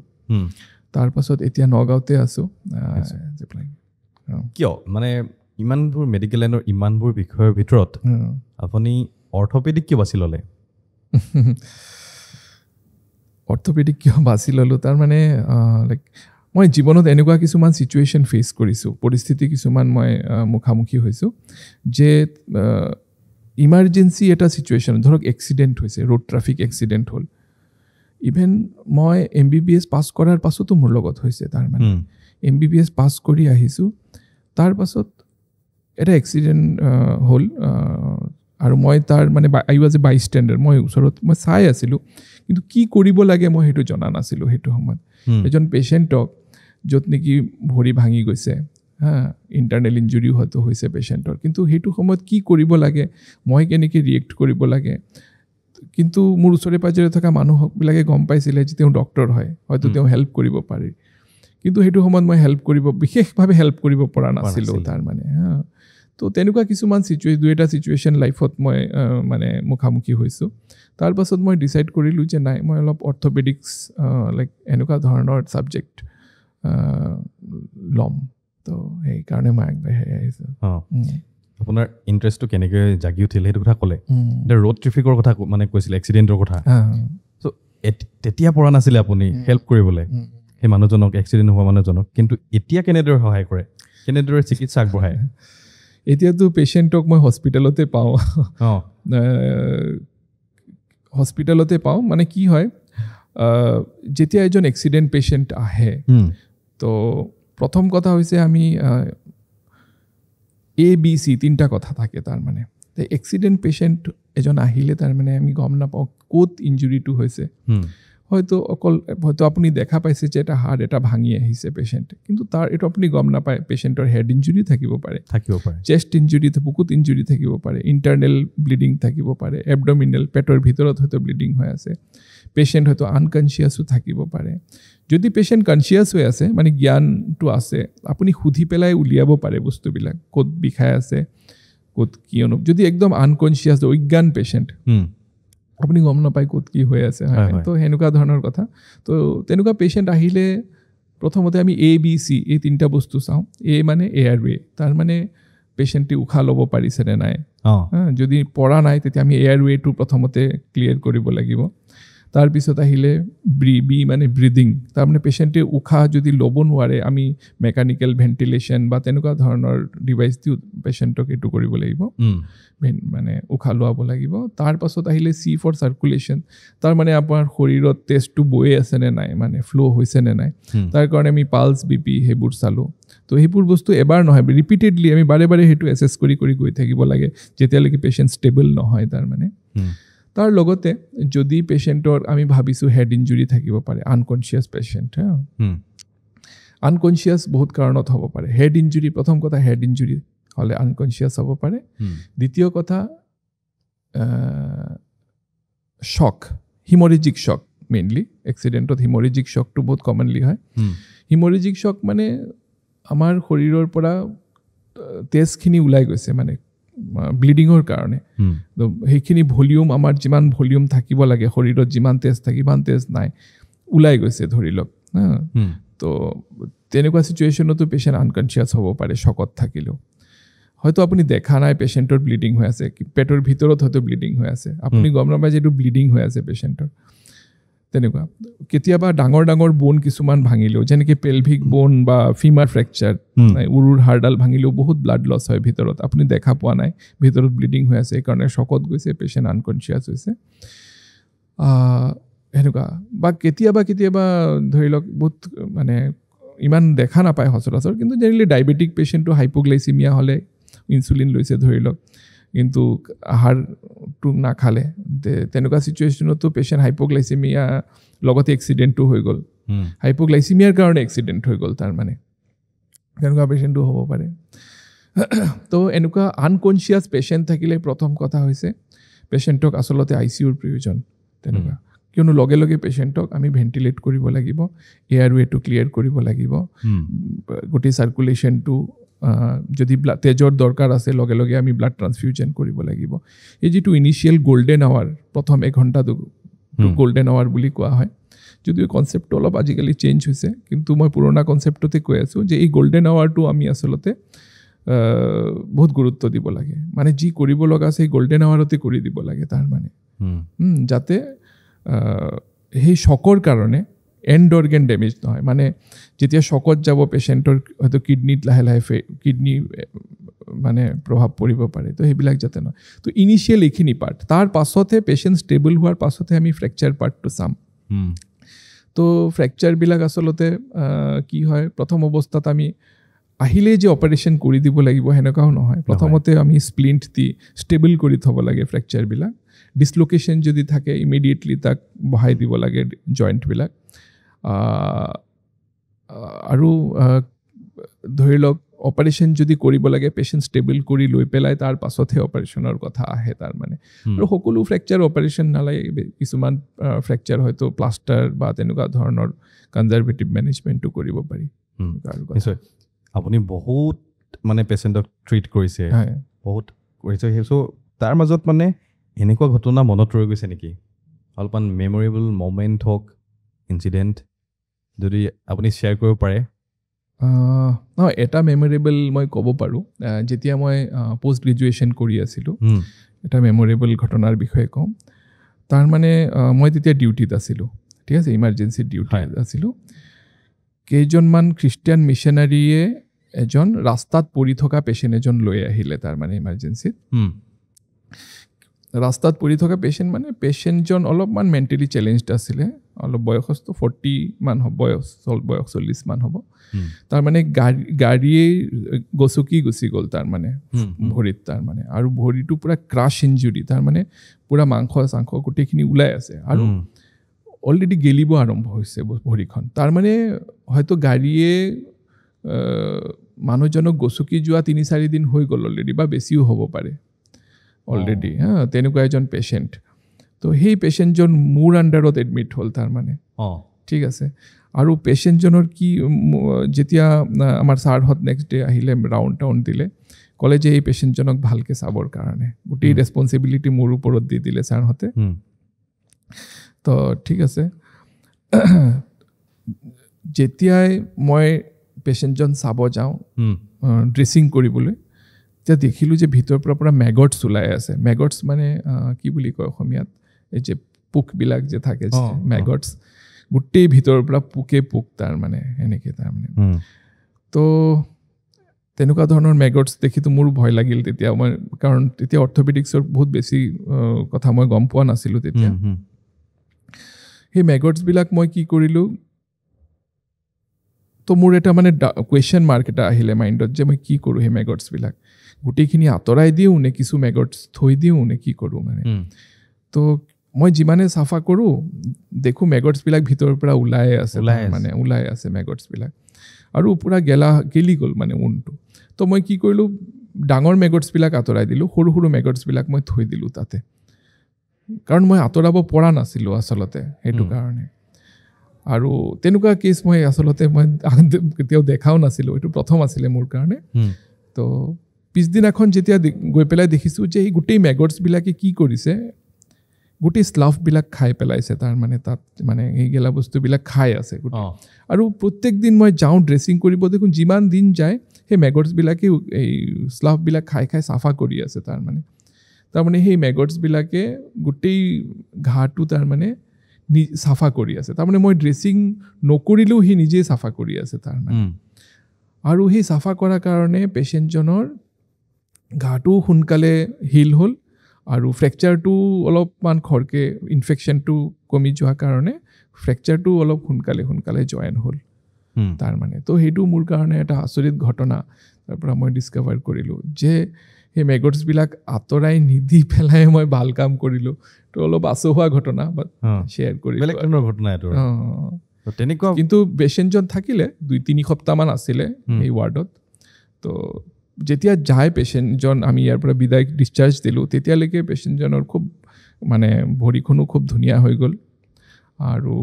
তাৰ পাছত এতিয়া নগাঁৱতে আছোঁ কিয় মানে ইমানবোৰ মেডিকেল লাইনৰ ইমানবোৰ বিষয়ৰ ভিতৰত আপুনি অৰ্থপেডিক কিয় বাছি ল'লে অৰ্থপেডিক কিয় বাছি ল'লোঁ তাৰ মানে লাইক মই জীৱনত এনেকুৱা কিছুমান ছিটুৱেশ্যন ফেচ কৰিছোঁ পৰিস্থিতি কিছুমান মই মুখামুখি হৈছোঁ যে ইমাৰ্জেঞ্চি এটা ছিটুৱেশ্যন ধৰক এক্সিডেণ্ট হৈছে ৰোড ট্ৰাফিক এক্সিডেণ্ট হ'ল ইভেন মই MBBS পাছ কৰাৰ পাছতো মোৰ লগত হৈছে তাৰ মানে MBBS পাছ কৰি আহিছোঁ তাৰ পাছত এটা এক্সিডেণ্ট হ'ল আৰু মই তাৰ মানে আই ৱাজ এ বাইষ্টেণ্ডাৰ মই ওচৰত মই চাই আছিলোঁ কিন্তু কি কৰিব লাগে মই সেইটো জনা নাছিলোঁ সেইটো সময়ত এজন পেচেণ্টক য'ত নেকি ভৰি ভাঙি গৈছে ইণ্টাৰনেল ইঞ্জুৰিও হয়তো হৈছে পেচেণ্টৰ কিন্তু সেইটো সময়ত কি কৰিব লাগে মই কেনেকৈ ৰিয়েক্ট কৰিব লাগে কিন্তু মোৰ ওচৰে পাজৰে থকা মানুহবিলাকে গম পাইছিলে যে তেওঁ ডক্টৰ হয় হয়তো তেওঁ হেল্প কৰিব পাৰি কিন্তু সেইটো সময়ত মই বিশেষভাৱে হেল্প কৰিব পৰা নাছিলোঁ তাৰ মানে তো তেনেকুৱা কিছুমান দুই এটা ছিটুৱেশ্যন লাইফত মই মানে মুখামুখি হৈছোঁ তাৰ পাছত মই ডিচাইড কৰিলোঁ যে নাই মই অলপ অৰ্থপেডিক্স লাইক এনেকুৱা ধৰণৰ ছাবজেক্ট ল'ম তো সেইকাৰণে মই আগবাঢ়ি আহিছোঁ আপোনাৰ ইণ্টাৰেষ্টটো কেনেকৈ জাগি উঠিল সেইটো কথা ক'লে এতিয়া ৰোড ট্ৰেফিকৰ কথা মানে কৈছিলে এক্সিডেণ্টৰ কথা চ' তেতিয়া পৰা নাছিলে আপুনি হেল্প কৰিবলৈ সেই মানুহজনক এক্সিডেণ্ট হোৱা মানুহজনক কিন্তু এতিয়া কেনেদৰে সহায় কৰে কেনেদৰে চিকিৎসা আগবঢ়ায় এতিয়াতো পেচেণ্টক মই হস্পিটেলতে পাওঁ মানে কি হয় যেতিয়া এজন এক্সিডেণ্ট পেচেণ্ট আহে তো প্ৰথম কথা হৈছে আমি ABC 3টা কথা থাকে তাৰ মানে এক্সিডেণ্ট পেচেণ্ট এজন আহিলে তাৰ মানে আমি গম নাপাওঁ ক'ত ইঞ্জুৰিটো হৈছে হয়তো আপুনি দেখা পাইছে যে এটা ভাঙি আহিছে পেচেণ্টে কিন্তু তাৰ এইটো আপুনি গম নাপায় পেচেণ্টৰ হেড ইঞ্জুৰি থাকিব পাৰে চেষ্ট ইঞ্জুৰি বুকুত ইঞ্জুৰি থাকিব পাৰে ইণ্টাৰনেল ব্লিডিং থাকিব পাৰে এবডমিনেল পেটৰ ভিতৰত হয়তো ব্লিডিং হৈ আছে পেচেণ্ট হয়তো আনকনচিয়াছো থাকিব পাৰে যদি পেচেণ্ট কনচিয়াছ হৈ আছে মানে জ্ঞানটো আছে আপুনি সুধি পেলাই উলিয়াব পাৰে বস্তুবিলাক ক'ত বিষাই আছে ক'ত কি যদি একদম আনকনচিয়াছ অজ্ঞান পেচেণ্ট আপুনি গম নাপায় ক'ত কি হৈ আছে তো সেনেকুৱা ধৰণৰ কথা তো তেনেকুৱা পেচেণ্ট আহিলে প্ৰথমতে আমি ABC এই 3টা বস্তু চাওঁ মানে এয়াৰৱে তাৰ মানে পেচেণ্টে উশাহ ল'ব পাৰিছেনে নাই যদি পৰা নাই তেতিয়া আমি এয়াৰৱেটো প্ৰথমতে ক্লিয়াৰ কৰিব লাগিব তাৰপিছত আহিলে বি মানে ব্ৰিডিং তাৰমানে পেচেণ্টে উশাহ যদি ল'ব নোৱাৰে আমি মেকানিকেল ভেণ্টিলেশ্যন বা তেনেকুৱা ধৰণৰ ডিভাইচ দি পেচেণ্টক এইটো কৰিব লাগিব মানে উশাহ লোৱাব লাগিব তাৰ পাছত আহিলে C ফৰ চাৰ্কুলেশ্যন তাৰ মানে আপোনাৰ শৰীৰত তেজটো বৈ আছে নে নাই মানে ফ্ল' হৈছে নে নাই তাৰ কাৰণে আমি পালছ BP সেইবোৰ চালোঁ তো সেইবোৰ বস্তু এবাৰ নহয় ৰিপিটেডলি আমি বাৰে বাৰে সেইটো এছেছ কৰি গৈ থাকিব লাগে যেতিয়ালৈকে পেচেণ্ট ষ্টেবল নহয় তাৰ মানে তাৰ লগতে যদি পেচেণ্টৰ আমি ভাবিছোঁ হেড ইঞ্জুৰি থাকিব পাৰে আনকনচিয়াছ পেচেণ্ট আনকনচিয়াছ বহুত কাৰণত হ'ব পাৰে হেড ইঞ্জুৰি প্ৰথম কথা হেড ইঞ্জুৰি হ'লে আনকনচিয়াছ হ'ব পাৰে দ্বিতীয় কথা শ্বক হিমৰেজিক শ্বক মেইনলি এক্সিডেণ্টত হিমৰেজিক শ্বকটো বহুত কমনলি হয় হিমৰেজিক শ্বক মানে আমাৰ শৰীৰৰ পৰা তেজখিনি ওলাই গৈছে মানে ব্লিডিঙৰ কাৰণে তো সেইখিনি ভলিউম আমাৰ যিমান ভলিউম থাকিব লাগে শৰীৰত যিমান তেজ থাকে ইমান তেজ নাই ওলাই গৈছে ধৰি লওক তো তেনেকুৱা চিটুৱেশ্যনতো পেচেণ্ট আনকনচিয়াছ হ'ব পাৰে শ্বকত থাকিলেও হয়তো আপুনি দেখা নাই পেচেণ্টৰ ব্লিডিং হৈ আছে পেটৰ ভিতৰত হয়তো ব্লিডিং হৈ আছে আপুনি গম নাপায় যে এইটো ব্লিডিং হৈ আছে পেচেণ্টৰ তেনেকুৱা কেতিয়াবা ডাঙৰ ডাঙৰ বোন কিছুমান ভাঙিলেও যেনেকৈ পেলভিক বোন বা ফিমাৰ ফ্ৰেকচাৰ উৰুৰ হাড়ডাল ভাঙিলেও বহুত ব্লাড লছ হয় ভিতৰত আপুনি দেখা পোৱা নাই ভিতৰত ব্লিডিং হৈ আছে সেইকাৰণে শ্বকত গৈছে পেচেণ্ট আনকনচিয়াছ হৈছে সেনেকুৱা বা কেতিয়াবা ধৰি লওক বহুত মানে ইমান দেখা নাপায় সচৰাচৰ কিন্তু জেনেৰেলি ডায়েবেটিক পেচেণ্টটো হাইপোগ্লাইচিমিয়া হ'লে ইনচুলিন লৈছে ধৰি লওক কিন্তু আহাৰটো নাখালে তেনেকুৱা চিটুৱেশ্যনতো পেচেণ্ট হাইপোগ্লাইচিমিয়া লগতে এক্সিডেণ্টটো হৈ গ'ল হাইপোগ্লাইচিমিয়াৰ কাৰণে এক্সিডেণ্ট হৈ গ'ল তাৰমানে তেনেকুৱা পেচেণ্টটো হ'ব পাৰে তো এনেকুৱা আনকনচিয়াছ পেচেণ্ট থাকিলে প্ৰথম কথা হৈছে পেচেণ্টক আচলতে ICUৰ প্ৰয়োজন তেনেকুৱা কিয়নো লগে লগে পেচেণ্টক আমি ভেণ্টিলেট কৰিব লাগিব এয়াৰৱেটো ক্লিয়াৰ কৰিব লাগিব গোটেই চাৰ্কুলেশ্যনটো যদি তেজৰ দৰকাৰ আছে লগে লগে আমি ব্লাড ট্ৰান্সফিউজন কৰিব লাগিব এই যিটো ইনিচিয়েল গোল্ডেন আৱাৰ প্ৰথম 1 ঘণ্টাটো গোল্ডেন আৱাৰ বুলি কোৱা হয় যদিও কনচেপ্টটো অলপ আজিকালি চেঞ্জ হৈছে কিন্তু মই পুৰণা কনচেপ্টতে কৈ আছোঁ যে এই গোল্ডেন আৱাৰটো আমি আচলতে বহুত গুৰুত্ব দিব লাগে মানে যি কৰিব লগা আছে এই গোল্ডেন আৱাৰতে কৰি দিব লাগে তাৰ মানে যাতে সেই শ্বকৰ কাৰণে এণ্ড অৰ্গেন ডেমেজ নহয় মানে যেতিয়া শ্বকত যাব পেচেণ্টৰ হয়তো কিডনিত লাহে লাহে কিডনি মানে প্ৰভাৱ পৰিব পাৰে তো সেইবিলাক যাতে নহয় তো ইনিচিয়েল এইখিনি পাৰ্ট তাৰ পাছতহে পেচেণ্ট ষ্টেবল হোৱাৰ পাছতহে আমি ফ্ৰেকচাৰ পাৰ্টটো চাম তো ফ্ৰেকচাৰবিলাক আচলতে কি হয় প্ৰথম অৱস্থাত আমি আহিলেই যে অপাৰেশ্যন কৰি দিব লাগিব সেনেকুৱাও নহয় প্ৰথমতে আমি স্প্লিণ্ট দি ষ্টেবল কৰি থ'ব লাগে ফ্ৰেকচাৰবিলাক ডিছলোকেশ্যন যদি থাকে ইমিডিয়েটলি তাক বহাই দিব লাগে জইণ্টবিলাক আৰু ধৰি লওক অপাৰেশ্যন যদি কৰিব লাগে পেচেণ্ট ষ্টেবল কৰি লৈ পেলাই তাৰ পাছতহে অপাৰেশ্যনৰ কথা আহে তাৰ মানে আৰু সকলো ফ্ৰেকচাৰ অপাৰেশ্যন নালাগে কিছুমান ফ্ৰেকচাৰ হয়তো প্লাষ্টাৰ বা তেনেকুৱা ধৰণৰ কনজাৰভেটিভ মেনেজমেণ্টটো কৰিব পাৰি আপুনি বহুত মানে পেচেণ্টক ট্ৰিট কৰিছে বহুত কৰিছে চ' তাৰ মাজত মানে এনেকুৱা ঘটনা মনত ৰৈ গৈছে নেকি অলপমান মেমৰেবল মমেণ্ট হওক ইনচিডেণ্ট যদি আপুনি শ্বেয়াৰ কৰিব পাৰে এটা মেমৰেবল মই ক'ব পাৰোঁ যেতিয়া মই পষ্ট গ্ৰেজুৱেশ্যন কৰি আছিলোঁ এটা মেমৰেবল ঘটনাৰ বিষয়ে কওঁ তাৰ মানে মই তেতিয়া ডিউটিত আছিলোঁ ঠিক আছে ইমাৰ্জেঞ্চি ডিউটিত আছিলোঁ কেইজনমান খ্ৰীষ্টিয়ান মিছনাৰীয়ে এজন ৰাস্তাত পৰি থকা পেচেণ্ট এজন লৈ আহিলে তাৰ মানে ইমাৰ্জেঞ্চিত ৰাস্তাত পৰি থকা পেচেণ্ট মানে পেচেণ্টজন অলপমান মেণ্টেলি চেলেঞ্জড আছিলে অলপ বয়সস্থ 40 মান হ'ব বয়স 40 মান হ'ব তাৰ মানে গাড়ীয়ে গচকি গুচি গ'ল তাৰ মানে ভৰিত তাৰ মানে আৰু ভৰিটো পূৰা ক্ৰাছ ইঞ্জুৰি তাৰ মানে পূৰা মাংস চাংস গোটেইখিনি ওলাই আছে আৰু অলৰেডি গেলিব আৰম্ভ হৈছে ভৰিখন তাৰ মানে হয়তো গাড়ীয়ে মানুহজনক গচকি যোৱা 3-4 দিন হৈ গ'ল অলৰেডি বা বেছিও হ'ব পাৰে অলৰেডি তেনেকুৱা এজন পেচেণ্ট তো সেই পেচেণ্টজন মোৰ আণ্ডাৰত এডমিট হ'ল তাৰ মানে ঠিক আছে আৰু পেচেণ্টজনৰ কি যেতিয়া আমাৰ ছাৰহঁত নেক্সট ডে আহিলে ৰাউণ্ড দিলে ক'লে যে এই পেচেণ্টজনক ভালকৈ চাবৰ কাৰণে গোটেই ৰেছপনচিবিলিটি মোৰ ওপৰত দি দিলে ছাৰহঁতে তো ঠিক আছে যেতিয়াই মই পেচেণ্টজন চাব যাওঁ ড্ৰেছিং কৰিবলৈ তেতিয়া দেখিলোঁ যে ভিতৰৰ পৰা মেগটছ ওলাই আছে মেগটছ মানে কি বুলি কয় অসমীয়াত এই যে পোকবিলাক যে থাকে মেগটছ গোটেই ভিতৰৰ পৰা পোক তাৰ মানে এনেকৈ তাৰ মানে তো তেনেকুৱা ধৰণৰ মেগটছ দেখিতো মোৰ ভয় লাগিল তেতিয়া মই কাৰণ তেতিয়া অৰ্থপেডিক্সৰ বহুত বেছি কথা মই গম পোৱা নাছিলোঁ তেতিয়া সেই মেগটছবিলাক মই কি কৰিলোঁ তো মোৰ এটা মানে কুৱেশ্যন মাৰ্ক এটা আহিলে মাইণ্ডত যে মই কি কৰোঁ সেই মেগটছবিলাক গোটেইখিনি আঁতৰাই দিওঁ নে কিছু মেগটছ থৈ দিওঁ নে কি কৰোঁ মানে তো মই যিমানে চাফা কৰোঁ দেখোঁ মেগটছবিলাক ভিতৰৰ পৰা ওলাই আছে মেগটছবিলাক আৰু পূৰা গেলি গ'ল মানে উনটো তো মই কি কৰিলোঁ ডাঙৰ মেগটছবিলাক আঁতৰাই দিলোঁ সৰু সৰু মেগটছবিলাক মই থৈ দিলোঁ তাতে কাৰণ মই আঁতৰাব পৰা নাছিলোঁ আচলতে সেইটো কাৰণে আৰু তেনেকুৱা কেছ মই আচলতে মই কেতিয়াও দেখাও নাছিলোঁ এইটো প্ৰথম আছিলে মোৰ কাৰণে তো পিছদিনাখন যেতিয়া গৈ পেলাই দেখিছোঁ যে এই গোটেই মেগটছবিলাকে কি কৰিছে, গোটেই স্লাফবিলাক খাই পেলাইছে, তাৰ মানে তাত মানে এই গেলা বস্তুবিলাক খাই আছে আৰু প্ৰত্যেক দিন মই যাওঁ ড্ৰেছিং কৰিব, দেখোন যিমান দিন যায় সেই মেগটছবিলাকে এই স্লাফবিলাক খাই খাই চাফা কৰি আছে। তাৰমানে সেই মেগটছবিলাকে গোটেই ঘাঁটো তাৰমানে চাফা কৰি আছে। তাৰমানে মই ড্ৰেছিং নকৰিলেও সি নিজেই চাফা কৰি আছে তাৰমানে। আৰু সেই চাফা কৰাৰ কাৰণে পেচেণ্টজনৰ ঘাঁটো সোনকালে হিল হ'ল আৰু ফ্ৰেকচাৰটো অলপমান খৰকৈ ইনফেকশ্যনটো কমি যোৱাৰ কাৰণে ফ্ৰেকচাৰটো অলপ সোনকালে জইন হ'ল তাৰমানে। তো সেইটো মোৰ কাৰণে এটা আচৰিত ঘটনা। তাৰ পৰা মই ডিছকভাৰ কৰিলোঁ যে সেই মেগটছবিলাক আঁতৰাই নিদি পেলাই মই ভাল কাম কৰিলোঁ। তো অলপ আচহুৱা ঘটনা, বাট শ্বেয়াৰ কৰিলোঁ ঘটনা এইটো। তেনেকুৱা কিন্তু পেচেণ্টজন থাকিলে 2-3 সপ্তাহমান আছিলে এই ৱাৰ্ডত। তো যেতিয়া যায় পেচেণ্টজন, আমি ইয়াৰ পৰা বিদায় ডিছচাৰ্জ দিলোঁ, তেতিয়ালৈকে পেচেণ্টজনৰ খুব মানে ভৰিখনো খুব ধুনীয়া হৈ গ'ল আৰু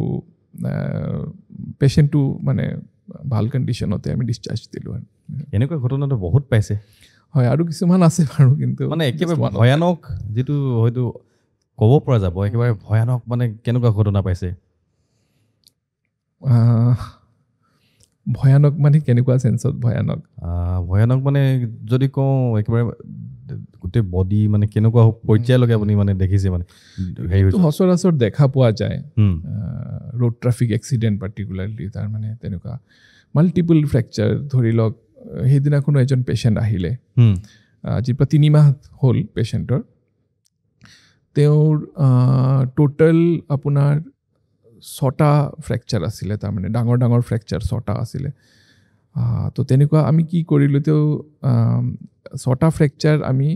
পেচেণ্টটো মানে ভাল কণ্ডিশ্যনতে আমি ডিছচাৰ্জ দিলোঁ। আৰু এনেকুৱা ঘটনাটো বহুত পাইছে। হয়, আৰু কিছুমান আছে বাৰু, কিন্তু মানে একেবাৰে ভয়ানক যিটো হয়তো ক'ব পৰা যাব, একেবাৰে ভয়ানক মানে কেনেকুৱা ঘটনা পাইছে? ভয়ানক মানে কেনেকুৱা চেন্সত ভয়ানক? ভয়ানক মানে যদি কওঁ একেবাৰে গোটেই বডি মানে কেনেকুৱা পৰ্যায়লৈকে আপুনি মানে দেখিছে মানে সচৰাচৰ দেখা পোৱা যায় ৰোড ট্ৰাফিক এক্সিডেণ্ট পাৰ্টিকুলাৰলি। তাৰমানে তেনেকুৱা মাল্টিপল ফ্ৰেকচাৰ। ধৰি লওক সেইদিনাখনো এজন পেচেণ্ট আহিলে, আজিৰ পৰা 3 মাহ হ'ল পেচেণ্টৰ। তেওঁৰ টোটেল আপোনাৰ 6টা ফ্ৰেকচাৰ আছিলে, তাৰমানে ডাঙৰ ফ্ৰেকচাৰ 6টা আছিলে। তো তেনেকুৱা আমি কি কৰিলোঁ, তেওঁ 6টা ফ্ৰেকচাৰ আমি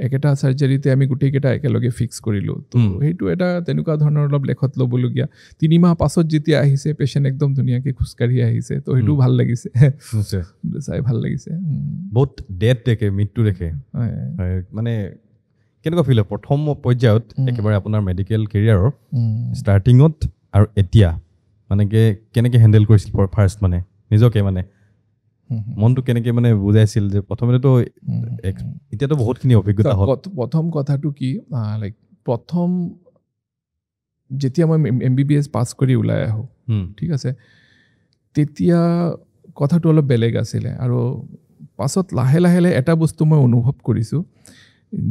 একেটা চাৰ্জাৰীতে আমি গোটেইকেইটা একেলগে ফিক্স কৰিলোঁ। তো সেইটো এটা তেনেকুৱা ধৰণৰ অলপ লেখত ল'বলগীয়া। 3 মাহ পাছত যেতিয়া আহিছে পেচেণ্ট একদম ধুনীয়াকৈ খোজকাঢ়ি আহিছে। তো সেইটো ভাল লাগিছে, চাই ভাল লাগিছে। বহুত ডেথ দেখে, মৃত্যু দেখে, মানে কেনেকুৱা ফিল হয় প্ৰথম পৰ্যায়ত একেবাৰে আপোনাৰ মেডিকেল কেৰিয়াৰৰ ষ্টাৰ্টিঙত আৰু এতিয়া মানে কেনেকৈ হেণ্ডেল কৰিছিল ফাৰ্ষ্ট, মানে নিজকে মানে মনটো কেনেকৈ মানে বুজাইছিল যে প্ৰথমেতো এতিয়াতো বহুতখিনি অভিজ্ঞতা হ'ল। প্ৰথম কথাটো কি, লাইক প্ৰথম যেতিয়া মই MBBS পাছ কৰি ওলাই আহোঁ, ঠিক আছে, তেতিয়া কথাটো অলপ বেলেগ আছিলে। আৰু পাছত লাহে লাহে এটা বস্তু মই অনুভৱ কৰিছোঁ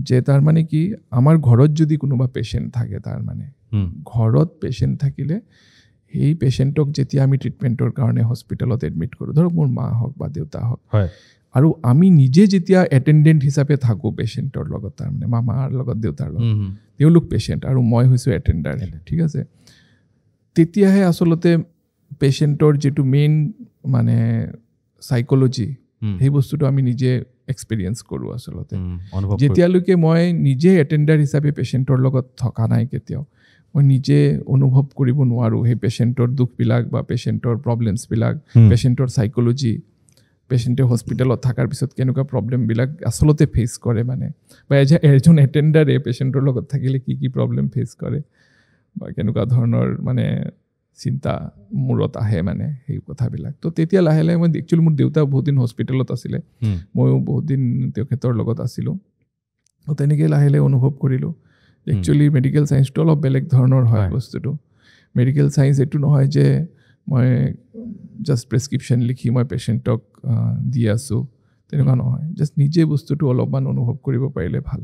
যে তাৰমানে কি, আমাৰ ঘৰত যদি কোনোবা পেচেণ্ট থাকে, তাৰমানে ঘৰত পেচেণ্ট থাকিলে সেই পেচেণ্টক যেতিয়া আমি ট্ৰিটমেণ্টৰ কাৰণে হস্পিটেলত এডমিট কৰোঁ, ধৰক মোৰ মা হওক বা দেউতা হওক, আৰু আমি নিজে যেতিয়া এটেণ্ডেণ্ট হিচাপে থাকোঁ পেচেণ্টৰ লগত, তাৰমানে মাৰ লগত দেউতাৰ লগত, তেওঁলোক পেচেণ্ট আৰু মই হৈছোঁ এটেণ্ডাৰ, ঠিক আছে, তেতিয়াহে আচলতে পেচেণ্টৰ যিটো মেইন মানে চাইক'লজি, সেই বস্তুটো আমি নিজে এক্সপিৰিয়েঞ্চ কৰোঁ আচলতে। যেতিয়ালৈকে মই নিজে এটেণ্ডাৰ হিচাপে পেচেণ্টৰ লগত থকা নাই, কেতিয়াও মই নিজে অনুভৱ কৰিব নোৱাৰোঁ সেই পেচেণ্টৰ দুখবিলাক বা পেচেণ্টৰ প্ৰব্লেমছবিলাক, পেচেণ্টৰ চাইক'লজি, পেচেণ্টে হস্পিটেলত থকাৰ পিছত কেনেকুৱা প্ৰব্লেমবিলাক আচলতে ফেচ কৰে, মানে বা এজন এটেণ্ডাৰে পেচেণ্টৰ লগত থাকিলে কি কি প্ৰব্লেম ফেচ কৰে বা কেনেকুৱা ধৰণৰ মানে চিন্তা মূৰত আহে, মানে সেই কথাবিলাক। তো তেতিয়া লাহে লাহে মই একচুৱেলি মোৰ দেউতা বহুত দিন হস্পিটেলত আছিলে, ময়ো বহুত দিন তেখেতৰ লগত আছিলোঁ। তো তেনেকৈ লাহে লাহে অনুভৱ কৰিলোঁ একচুৱেলি মেডিকেল ছায়েন্সটো অলপ বেলেগ ধৰণৰ হয় বস্তুটো। মেডিকেল ছায়েন্স এইটো নহয় যে মই জাষ্ট প্ৰেছক্ৰিপশ্যন লিখি মই পেচেণ্টক দি আছোঁ, তেনেকুৱা নহয়। জাষ্ট নিজে বস্তুটো অলপমান অনুভৱ কৰিব পাৰিলে ভাল।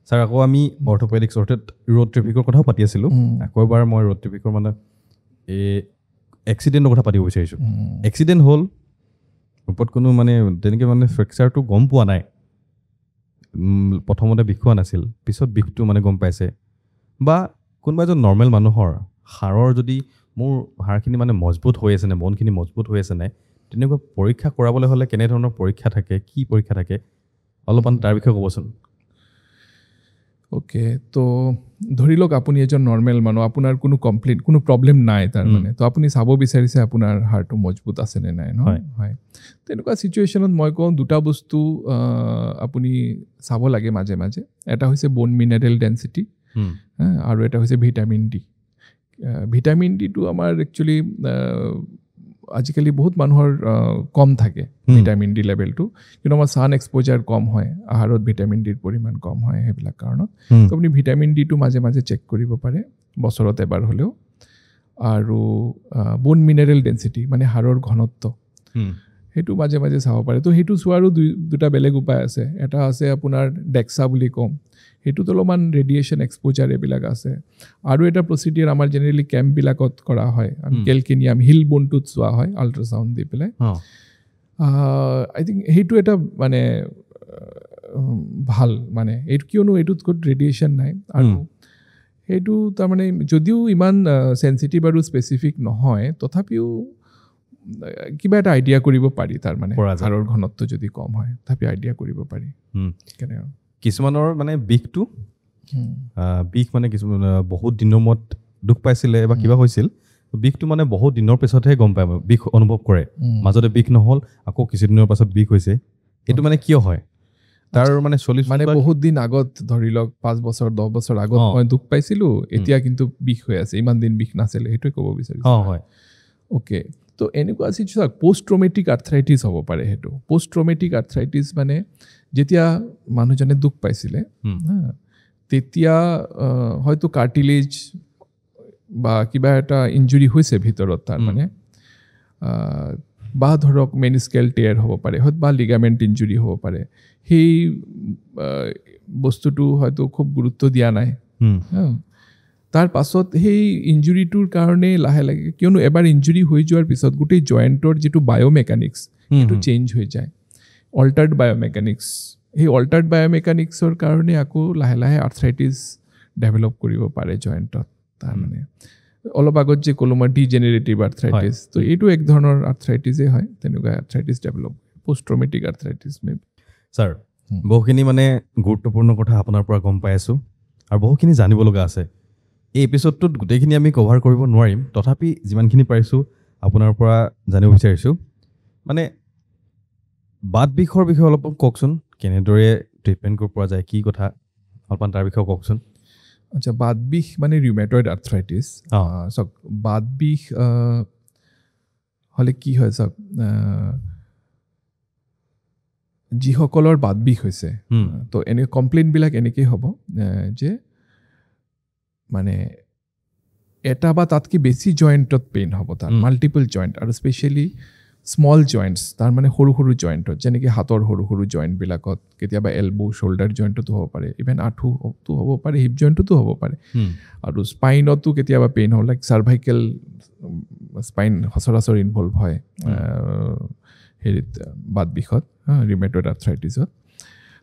ছাৰ, আকৌ আমি অৰ্থপেডিক্স অৰ্থাৎ ৰোড ট্ৰেফিকৰ কথাও পাতি আছিলোঁ। আকৌ এবাৰ মই ৰোড ট্ৰেফিকৰ মানে এই এক্সিডেণ্টৰ কথা পাতিব বিচাৰিছোঁ। এক্সিডেণ্ট হ'ল, ওপৰত কোনো মানে তেনেকৈ মানে ফ্ৰেকচাৰটো গম পোৱা নাই, প্ৰথমতে বিষোৱা নাছিল, পিছত বিষটো মানে গম পাইছে, বা কোনোবা এজন নৰ্মেল মানুহৰ হাড়ৰ যদি মোৰ হাড়খিনি মানে মজবুত হৈ আছে নে, মনখিনি মজবুত হৈ আছে নাই, তেনেকুৱা পৰীক্ষা কৰাবলৈ হ'লে কেনেধৰণৰ পৰীক্ষা থাকে, কি পৰীক্ষা থাকে, অলপমান তাৰ বিষয়ে ক'বচোন। অ'কে, তো ধৰি লওক আপুনি এজন নৰ্মেল মানুহ, আপোনাৰ কোনো কমপ্লেইন, কোনো প্ৰব্লেম নাই তাৰমানে, তো আপুনি চাব বিচাৰিছে আপোনাৰ হাড়টো মজবুত আছেনে নাই, নহয়? হয়, তেনেকুৱা চিটুৱেশ্যনত মই কওঁ 2টা বস্তু আপুনি চাব লাগে মাজে মাজে। এটা হৈছে ব'ন মিনাৰেল ডেনচিটি আৰু এটা হৈছে ভিটামিন ডি। ভিটামিন ডিটো আমাৰ একচুৱেলি আজিকালি বহুত মানুহৰ কম থাকে ভিটামিন ডি লেভেলটো, কিন্তু আমাৰ ছান এক্সপ'জাৰ কম হয়, আহাৰত ভিটামিন ডিৰ পৰিমাণ কম হয়, সেইবিলাক কাৰণত তো আপুনি ভিটামিন ডিটো মাজে মাজে চেক কৰিব পাৰে বছৰত এবাৰ হ'লেও। আৰু বোন মিনাৰেল ডেঞ্চিটি মানে হাড়ৰ ঘনত্ব, সেইটো মাজে মাজে চাব পাৰে। তো সেইটো চোৱাৰো দুটা বেলেগ উপায় আছে। এটা আছে আপোনাৰ ডেক্সা বুলি কওঁ, সেইটোত অলপমান ৰেডিয়েশ্যন এক্সপ'জাৰ এইবিলাক আছে। আৰু এটা প্ৰচিডিয়াৰ আমাৰ জেনেৰেলি কেম্পবিলাকত কৰা হয়, কেলকেনিয়াম হিল বোনটোত চোৱা হয় আল্ট্ৰাচাউণ্ড দি পেলাই। আই থিংক সেইটো এটা মানে ভাল মানে এইটো, কিয়নো এইটোত ক'ত ৰেডিয়েশ্যন নাই। আৰু সেইটো তাৰমানে যদিও ইমান চেঞ্চিটিভ আৰু স্পেচিফিক নহয়, তথাপিও কিবা এটা আইডিয়া কৰিব পাৰি। তাৰমানে হাড়ৰ ঘনত্ব যদি কম হয় তথাপি আইডিয়া কৰিব পাৰি। কেনেকৈ কিছুমানৰ মানে বিষ মানে কিছুমান বহুত দিনৰ মূৰত দুখ পাইছিলে বা কিবা হৈছিল, বিষটো মানে বহুত দিনৰ পিছতহে গম পায়, বিষ অনুভৱ কৰে। মাজতে বিষ নহ'ল, আকৌ কিছুদিনৰ পাছত বিষ হৈছে। এইটো মানে কিয় হয়? তাৰ মানে মানে বহুত দিন আগত ধৰি লওক 5 বছৰ 10 বছৰ আগত মই দুখ পাইছিলোঁ, এতিয়া কিন্তু বিষ হৈ আছে, ইমান দিন বিষ নাছিলে, সেইটোৱে ক'ব বিচাৰিছোঁ। হয়, অ'কে। তো এনেকুৱা আছিল চাওক, পষ্ট ট্ৰমেটিক আৰ্থ্ৰাইটিছ হ'ব পাৰে। সেইটো পষ্ট ট্ৰমেটিক আৰ্থ্ৰাইটিছ মানে যেতিয়া মানুহজনে দুখ পাইছিলে তেতিয়া হয়তো কাৰ্টিলেজ বা কিবা এটা ইঞ্জুৰি হৈছে ভিতৰত, তাৰমানে বা ধৰক মেনিস্কেল টেয়াৰ হ'ব পাৰে, হয়তো বা লিগামেণ্ট ইঞ্জুৰি হ'ব পাৰে। সেই বস্তুটো হয়তো খুব গুৰুত্ব দিয়া নাই। তাৰ পাছত সেই ইঞ্জুৰিটোৰ কাৰণে লাহে লাহে, কিয়নো এবাৰ ইঞ্জুৰি হৈ যোৱাৰ পিছত গোটেই জইণ্টৰ যিটো বায়'মেকানিক্স সেইটো চেঞ্জ হৈ যায়, অল্টাৰ্ড বায়'মেকানিক্স। সেই অল্টাৰ্ড বায়'মেকানিক্সৰ কাৰণে আকৌ লাহে লাহে আৰ্থ্ৰাইটিছ ডেভেলপ কৰিব পাৰে জইণ্টত। তাৰমানে অলপ আগত যে ক'লো মই ডিজেনেৰেটিভ আৰ্থ্ৰাইটিছ, তো এইটো এক ধৰণৰ আৰ্থ্ৰাইটিছেই হয়। তেনেকুৱা arthritis develop, post traumatic arthritis may be. Sir, বহুখিনি মানে গুৰুত্বপূৰ্ণ কথা আপোনাৰ পৰা গম পাই আছোঁ আৰু বহুখিনি জানিব লগা আছে। এই এপিছ'ডটোত গোটেইখিনি আমি কভাৰ কৰিব নোৱাৰিম, তথাপি যিমানখিনি পাৰিছোঁ আপোনাৰ পৰা জানিব বিচাৰিছোঁ। মানে বাত বিষৰ বিষয়ে অলপ কওকচোন, কেনেদৰে ট্ৰিটমেণ্ট কৰিব পৰা যায়, কি কথা অলপমান তাৰ বিষয়ে কওকচোন। আচ্ছা, বাত বিষ মানে ৰিউমেটইড আৰ্থ্ৰাইটিছ। চাওক, বাত বিষ হ'লে কি হয় চাওক, যিসকলৰ বাত বিষ হৈছে, তো এনে কমপ্লেইনবিলাক এনেকেই হ'ব যে মানে এটা বা তাতকৈ বেছি জইণ্টত পেইন হ'ব, তাৰ মাল্টিপল জইণ্ট, আৰু স্পেচিয়েলি স্মল জইণ্টছ, তাৰমানে সৰু সৰু জইণ্টত, যেনেকৈ হাতৰ সৰু সৰু জইণ্টবিলাকত, কেতিয়াবা এলবো শ্বল্ডাৰ জইণ্টতো হ'ব পাৰে, ইভেন আঁঠুটো হ'ব পাৰে, হিপ জইণ্টতো হ'ব পাৰে, আৰু স্পাইনতো কেতিয়াবা পেইন হ'ব, লাইক চাৰ্ভাইকেল স্পাইন সচৰাচৰ ইনভলভ হয় হেৰিত বাত বিষত, ৰিউমেটইড আৰ্থ্ৰাইটিছত।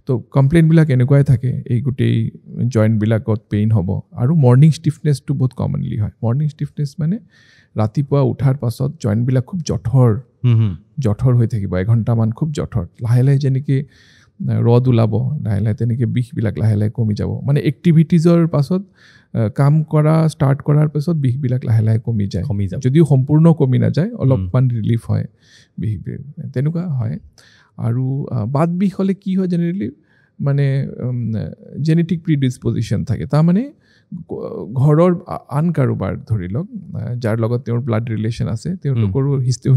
তো কমপ্লেইনবিলাক এনেকুৱাই থাকে, এই গোটেই জইণ্টবিলাকত পেইন হ'ব। আৰু মৰ্ণিং ষ্টিফনেছটো বহুত কমনলি হয়। মৰ্ণিং ষ্টিফনেছ মানে ৰাতিপুৱা উঠাৰ পাছত জইণ্টবিলাক খুব জঠৰ হৈ থাকিব, এঘণ্টামান খুব জঠৰ, লাহে লাহে যেনেকৈ ৰদ ওলাব, লাহে লাহে তেনেকৈ বিষবিলাক লাহে লাহে কমি যাব। মানে এক্টিভিটিজৰ পাছত কাম কৰা ষ্টাৰ্ট কৰাৰ পাছত বিষবিলাক লাহে লাহে কমি যায়, যদিও সম্পূৰ্ণ কমি নাযায়, অলপমান ৰিলিফ হয় বিষবিলাক, তেনেকুৱা হয়। আৰু বাত বিষ হ'লে কি হয়, জেনেৰেলি মানে জেনেটিক প্ৰিডিছপজিশ্যন থাকে। তাৰমানে ঘৰৰ আন কাৰোবাৰ, ধৰি লওক যাৰ লগত তেওঁৰ ব্লাড ৰিলেশ্যন আছে, তেওঁলোকৰো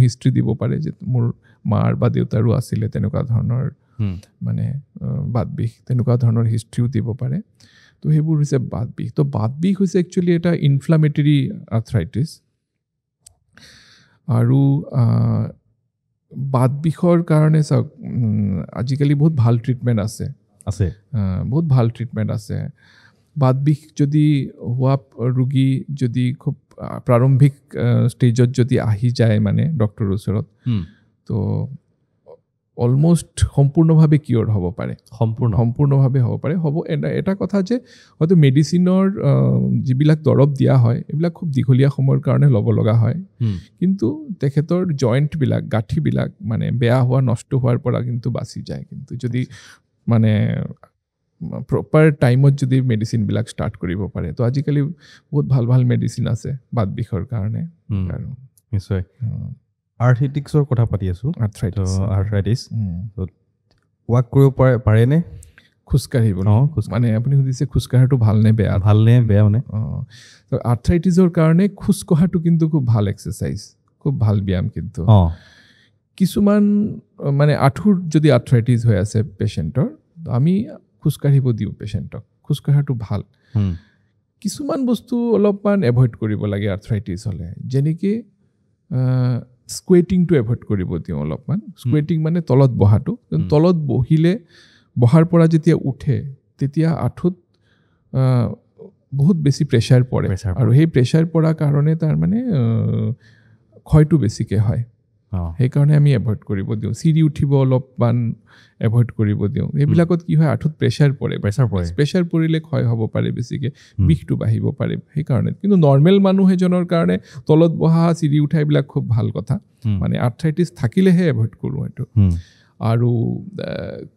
হিষ্ট্ৰী দিব পাৰে যে মোৰ মাৰ বা দেউতাৰো আছিলে তেনেকুৱা ধৰণৰ মানে বাত বিষ, তেনেকুৱা ধৰণৰ হিষ্ট্ৰীও দিব পাৰে। তো সেইবোৰ হৈছে বাত বিষ। তো বাত বিষ হৈছে একচুৱেলি এটা ইনফ্লামেটৰী আৰ্থ্ৰাইটিছ। আৰু বাত বিষৰ কাৰণে চাওক, আজিকালি বহুত ভাল ট্ৰিটমেণ্ট আছে, বহুত ভাল ট্ৰিটমেণ্ট আছে। বাত বিষ যদি হোৱা ৰোগী যদি খুব প্ৰাৰম্ভিক ষ্টেজত যদি আহি যায় মানে ডক্টৰৰ ওচৰত, তো অলমষ্ট সম্পূৰ্ণভাৱে কিয়ৰ হ'ব পাৰে, সম্পূৰ্ণভাৱে হ'ব পাৰে। এটা কথা যে হয়তো মেডিচিনৰ যিবিলাক দৰৱ দিয়া হয়, এইবিলাক খুব দীঘলীয়া সময়ৰ কাৰণে ল'ব লগা হয়, কিন্তু তেখেতৰ জইণ্টবিলাক, গাঁঠিবিলাক মানে বেয়া হোৱা, নষ্ট হোৱাৰ পৰা কিন্তু বাচি যায়। কিন্তু যদি মানে প্ৰপাৰ টাইমত যদি মেডিচিনবিলাক ষ্টাৰ্ট কৰিব পাৰে, তো আজিকালি বহুত ভাল ভাল মেডিচিন আছে বাত বিষৰ কাৰণে। আৰু নিশ্চয় আৰ্থ্ৰাইটিছৰ কথা পাতি আছোঁ, আৰ্থ্ৰাইটিছ ৱাক কৰিব পাৰেনে? খোজকাঢ়িব, মানে আপুনি সুধিছে খোজকাঢ়াটো ভালনে বেয়া মানে? তো আৰ্থ্ৰাইটিছৰ কাৰণে খোজকঢ়াটো কিন্তু খুব ভাল এক্সাৰচাইজ, খুব ভাল ব্যায়াম কিন্তু কিছুমান মানে আঁঠুৰ যদি আৰ্থ্ৰাইটিছ হৈ আছে পেচেণ্টৰ আমি খোজকাঢ়িব দিওঁ পেচেণ্টক খোজকাঢ়াটো ভাল কিছুমান বস্তু অলপমান এভইড কৰিব লাগে আৰ্থ্ৰাইটিছ হ'লে যেনেকৈ স্কুৱেটিংটো এভইড কৰিব দিওঁ অলপমান স্কুৱেটিং মানে তলত বহাটো তলত বহিলে বহাৰ পৰা যেতিয়া উঠে তেতিয়া আঁঠুত বহুত বেছি প্ৰেছাৰ পৰে আৰু সেই প্ৰেছাৰ পৰাৰ কাৰণে তাৰ মানে ক্ষয়টো বেছিকৈ হয় সেইকাৰণে আমি এভইড কৰিব দিওঁ চিৰি উঠিব অলপমান এভইড কৰিব দিওঁ এইবিলাকত কি হয় আঁঠুত প্ৰেছাৰ পৰিলে ক্ষয় হ'ব পাৰে বেছিকৈ বিষটো বাঢ়িব পাৰে সেইকাৰণে কিন্তু নৰ্মেল মানুহ এজনৰ কাৰণে তলত বহা চিৰি উঠা এইবিলাক খুব ভাল কথা মানে আৰ্থ্ৰাইটিছ থাকিলেহে এভইড কৰোঁ এইটো আৰু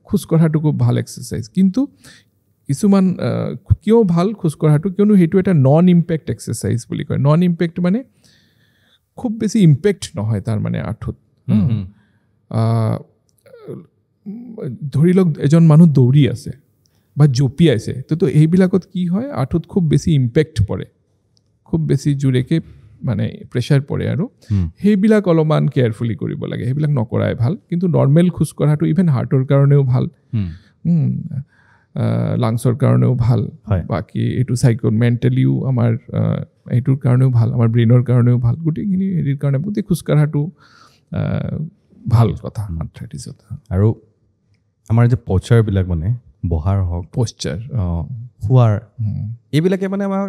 খোজকঢ়াটো খুব ভাল এক্সাৰচাইজ কিন্তু কিছুমান কিয় ভাল খোজকঢ়াটো কিয়নো সেইটো এটা নন ইম্পেক্ট এক্সাৰচাইজ বুলি কয় নন ইম্পেক্ট মানে খুব বেছি ইম্পেক্ট নহয় তাৰ মানে আঁঠুত ধৰি লওক এজন মানুহ দৌৰি আছে বা জঁপিয়াইছে তো এইবিলাকত কি হয় আঁঠুত খুব বেছি ইম্পেক্ট পৰে খুব বেছি জোৰেকৈ মানে প্ৰেছাৰ পৰে আৰু সেইবিলাক অলপমান কেয়াৰফুলি কৰিব লাগে সেইবিলাক নকৰাই ভাল কিন্তু নৰ্মেল খোজকঢ়াটো ইভেন হাৰ্টৰ কাৰণেও ভাল লাংছৰ কাৰণেও ভাল বাকী এইটো মেণ্টেলিও আমাৰ এইটোৰ কাৰণেও ভাল আমাৰ ব্ৰেইনৰ কাৰণেও ভাল গোটেইখিনি হেৰিৰ কাৰণে গোটেই খোজকঢ়াটো ভাল কথা আৰ্থ্ৰাইটিছত আৰু আমাৰ যে প'শ্চাৰবিলাক মানে বহাৰ হওক প'শ্চাৰ শোৱাৰ এইবিলাকে মানে আমাৰ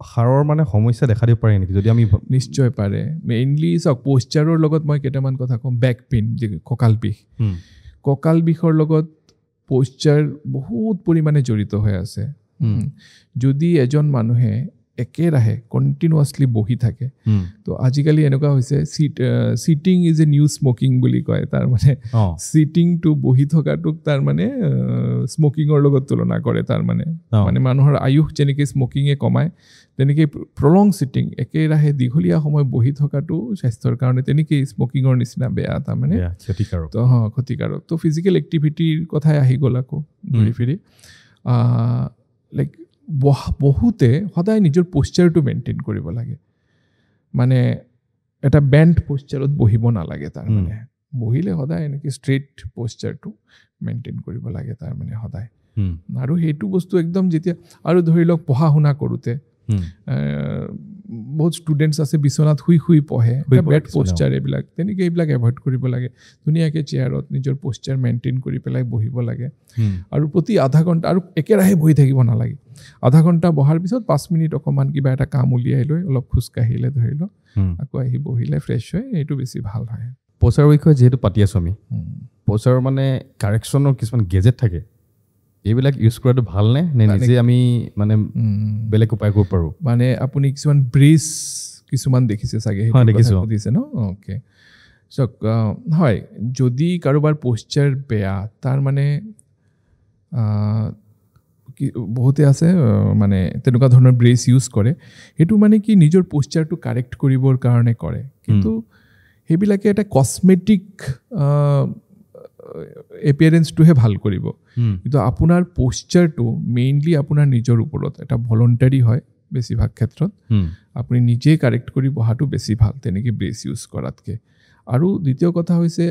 হাড়ৰ মানে সমস্যা দেখা দিব পাৰে নেকি যদি আমি নিশ্চয় পাৰে মেইনলি চাওক প'শ্চাৰৰ লগত মই কেইটামান কথা কওঁ বেক পেইন যে কঁকাল বিষৰ লগত প'শ্চাৰ বহুত পৰিমাণে জড়িত হৈ আছে যদি এজন মানুহে একেৰাহে কণ্টিনিউৱাছলি বহি থাকে তো আজিকালি এনেকুৱা হৈছে cheating is a new smoking বুলি কয় তাৰ মানে চিটিংটো বহি থকাটোক তাৰ মানে স্মকিঙৰ লগত তুলনা কৰে তাৰ মানে মানুহৰ আয়ুস যেনেকৈ স্মকিঙে কমায় তেনেকৈ প্ৰলং চিটিং একেৰাহে দীঘলীয়া সময় বহি থকাটো স্বাস্থ্যৰ কাৰণে তেনেকেই স্মকিঙৰ নিচিনা বেয়া তাৰমানে ক্ষতিকাৰক তো ফিজিকেল এক্টিভিটিৰ কথাই আহি গ'ল আকৌ ঘূৰি ফিৰি লাইক বহুতে সদায় নিজৰ প'শ্চাৰটো মেইনটেইন কৰিব লাগে মানে এটা বেণ্ড প'শ্চাৰত বহিব নালাগে তাৰমানে বহিলে সদায় এনেকৈ ষ্ট্ৰেইট প'শ্চাৰটো মেইনটেইন কৰিব লাগে তাৰমানে সদায় আৰু সেইটো বস্তু একদম যেতিয়া আৰু ধৰি লওক পঢ়া শুনা কৰোঁতে বহুত ষ্টুডেণ্টছ আছে বিচনাত শুই পঢ়ে বেড প'শ্চাৰ তেনেকৈ এইবিলাক এভইড কৰিব লাগে ধুনীয়াকৈ চেয়াৰত নিজৰ প'শ্চাৰ মেইনটেইন কৰি পেলাই বহিব লাগে আৰু প্ৰতি আধা ঘণ্টা আৰু একেৰাহে বহি থাকিব নালাগে আধা ঘণ্টা বহাৰ পিছত 5 মিনিট অকণমান কিবা এটা কাম উলিয়াই লৈ অলপ খোজকাঢ়িলে ধৰি লওক আকৌ আহি বহিলে ফ্ৰেছ হয় এইটো বেছি ভাল হয় প'শ্চাৰৰ বিষয়ে যিহেতু পাতি আছোঁ আমি প'শ্চাৰৰ মানে কাৰেকশ্যনৰ কিছুমান গেজেট থাকে এইবিলাক ইউজ কৰাটো ভালনে নে নিজে আমি মানে বেলেগ উপায় কৰিব পাৰোঁ মানে আপুনি কিছুমান ব্ৰেচ কিছুমান দেখিছে চাগে সুধিছে ন অ'কে চাওক হয় যদি কাৰোবাৰ প'শ্চাৰ বেয়া তাৰ মানে বহুতে আছে মানে তেনেকুৱা ধৰণৰ ব্ৰেচ ইউজ কৰে সেইটো মানে কি নিজৰ প'শ্চাৰটো কাৰেক্ট কৰিবৰ কাৰণে কৰে কিন্তু সেইবিলাকে এটা কছমেটিক এপিয়াৰেঞ্চটোহে ভাল কৰিব কিন্তু আপোনাৰ প'শ্চাৰটো মেইনলি আপোনাৰ নিজৰ ওপৰত এটা ভলণ্টাৰী হয় বেছিভাগ ক্ষেত্ৰত আপুনি নিজেই কাৰেক্ট কৰি বহাটো বেছি ভাল তেনেকৈ ব্ৰেচ ইউজ কৰাতকৈ আৰু দ্বিতীয় কথা হৈছে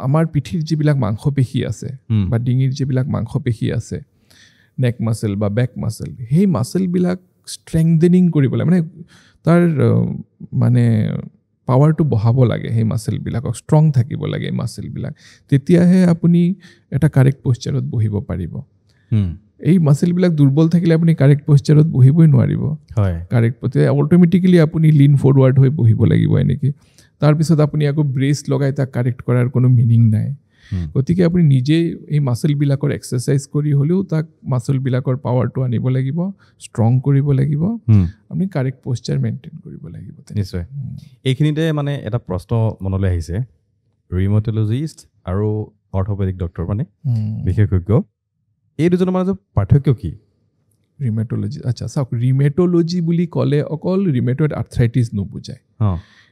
আমাৰ পিঠিৰ যিবিলাক মাংসপেশী আছে বা ডিঙিৰ যিবিলাক মাংসপেশী আছে নেক মাচেল বা বেক মাচেল সেই মাচেলবিলাক ষ্ট্ৰেংথেনিং কৰিব লাগে মানে তাৰ মানে পাৱাৰটো বঢ়াব লাগে সেই মাচেলবিলাকক ষ্ট্ৰং থাকিব লাগে এই মাচেলবিলাক তেতিয়াহে আপুনি এটা কাৰেক্ট প'শ্চাৰত বহিব পাৰিব এই মাচেলবিলাক দুৰ্বল থাকিলে আপুনি কাৰেক্ট প'শ্চাৰত বহিবই নোৱাৰিব কাৰেক্ট অট'মেটিকেলি আপুনি লিন ফৰৱাৰ্ড হৈ বহিব লাগিব এনেকৈ তাৰপিছত আপুনি আকৌ ব্ৰেচ লগাই তাক কাৰেক্ট কৰাৰ কোনো মিনিং নাই গতিকে আপুনি নিজেই এই মাচেলবিলাকৰ এক্সাৰচাইজ কৰি হ'লেও তাক মাচেলবিলাকৰ পাৱাৰটো আনিব লাগিব ষ্ট্ৰং কৰিব লাগিব আপুনি কাৰেক্ট প'শ্চাৰ মেইনটেইন কৰিব লাগিব নিশ্চয় এইখিনিতে মানে এটা প্ৰশ্ন মনলৈ আহিছে ৰিউমেটলজিষ্ট আৰু অৰ্থপেডিক ডক্টৰ মানে বিশেষজ্ঞ এই দুজনৰ মাজত পাৰ্থক্য কি ৰিউমেটলজি আচ্ছা চাওক ৰিউমেটলজি বুলি ক'লে অকল ৰিউমেটইড আৰ্থ্ৰাইটিছ নুবুজায়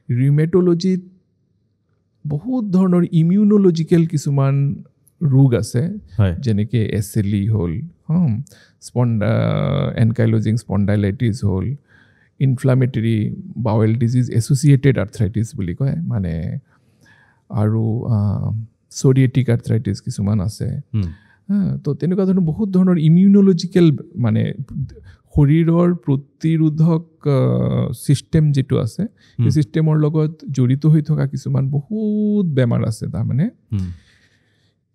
ৰিউমেটলজিত বহুত ধৰণৰ ইমিউনলজিকেল কিছুমান ৰোগ আছে যেনেকৈ SLE হ'ল এনকাইলজিং স্পণ্ডাইলাইটিছ হ'ল inflammatory bowel disease associated arthritis বুলি কয় মানে আৰু ছৰিয়েটিক আৰ্থ্ৰাইটিছ কিছুমান আছে তো তেনেকুৱা ধৰণৰ বহুত ধৰণৰ ইমিউন'লজিকেল মানে শৰীৰৰ প্ৰতিৰোধক ছিষ্টেম যিটো আছে সেই ছিষ্টেমৰ লগত জড়িত হৈ থকা কিছুমান বহুত বেমাৰ আছে তাৰমানে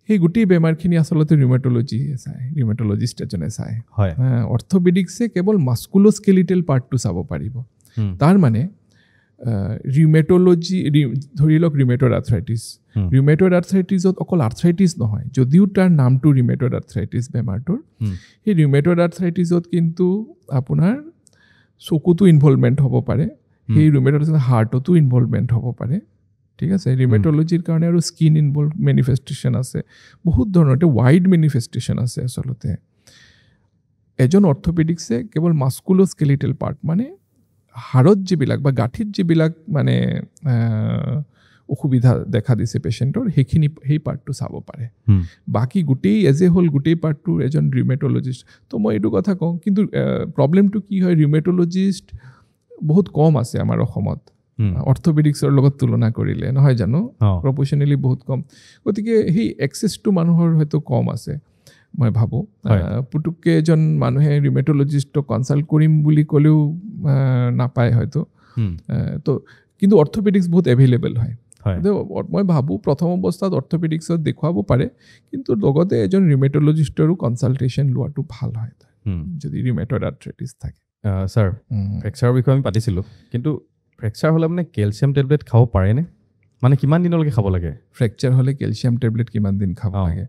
সেই গোটেই বেমাৰখিনি আচলতে ৰিউমেটলজিষ্ট এজনে চায় অৰ্থপেডিক্সে কেৱল মাস্কুলোস্কেলিটেল পাৰ্টটো চাব পাৰিব তাৰ মানে ৰিউমেটলজি ধৰি লওক ৰিউমেটইড আৰ্থ্ৰাইটিছত অকল আৰ্থ্ৰাইটিছ নহয় যদিও তাৰ নামটো ৰিউমেটইড আৰ্থ্ৰাইটিছ বেমাৰটোৰ সেই ৰিউমেটইড আৰ্থ্ৰাইটিছত কিন্তু আপোনাৰ চকুতো ইনভলভমেণ্ট হ'ব পাৰে সেই ৰিউমেটইড হাৰ্টতো ইনভলভমেণ্ট হ'ব পাৰে ঠিক আছে ৰিউমেটলজিৰ কাৰণে আৰু স্কিন ইনভলভ মেনিফেষ্টেশ্যন আছে বহুত ধৰণৰ এটা ৱাইড মেনিফেষ্টেশ্যন আছে আচলতে এজন অৰ্থপেডিক্সে কেৱল মাস্কুলোস্কেলিটেল পাৰ্ট মানে হাড়ত যিবিলাক বা গাঁঠিত যিবিলাক মানে অসুবিধা দেখা দিছে পেচেণ্টৰ সেই পাৰ্টটো চাব পাৰে বাকী গোটেই গোটেই পাৰ্টটো এজন ৰিউমেটলজিষ্ট তো মই এইটো কথা কওঁ কিন্তু প্ৰব্লেমটো কি হয় ৰিউমেটলজিষ্ট বহুত কম আছে আমাৰ অসমত অৰ্থপেডিক্সৰ লগত তুলনা কৰিলে নহয় জানো প্ৰপৰ্চনেলি বহুত কম গতিকে সেই এক্সেছটো মানুহৰ হয়তো কম আছে মই ভাবোঁ পুতুককৈ এজন মানুহে ৰিউমেটলজিষ্টক কনচাল্ট কৰিম বুলি ক'লেও নাপায় হয়তো তো কিন্তু অৰ্থপেডিক্স বহুত এভেইলেবল হয় মই ভাবোঁ প্ৰথম অৱস্থাত অৰ্থপেডিক্সত দেখুৱাব পাৰে কিন্তু লগতে এজন ৰিউমেটলজিষ্টৰো কনচাল্টেশ্যন লোৱাটো ভাল হয় যদি ৰিউমেটইড আৰ্থ্ৰাইটিছ থাকে ছাৰ ফ্ৰেকচাৰৰ বিষয়ে আমি পাতিছিলোঁ কিন্তু ফ্ৰেকচাৰ হ'লে মানে কেলছিয়াম টেবলেট খাব পাৰেনে মানে কিমান দিনলৈকে খাব লাগে ফ্ৰেকচাৰ হ'লে কেলছিয়াম টেবলেট কিমান দিন খাব লাগে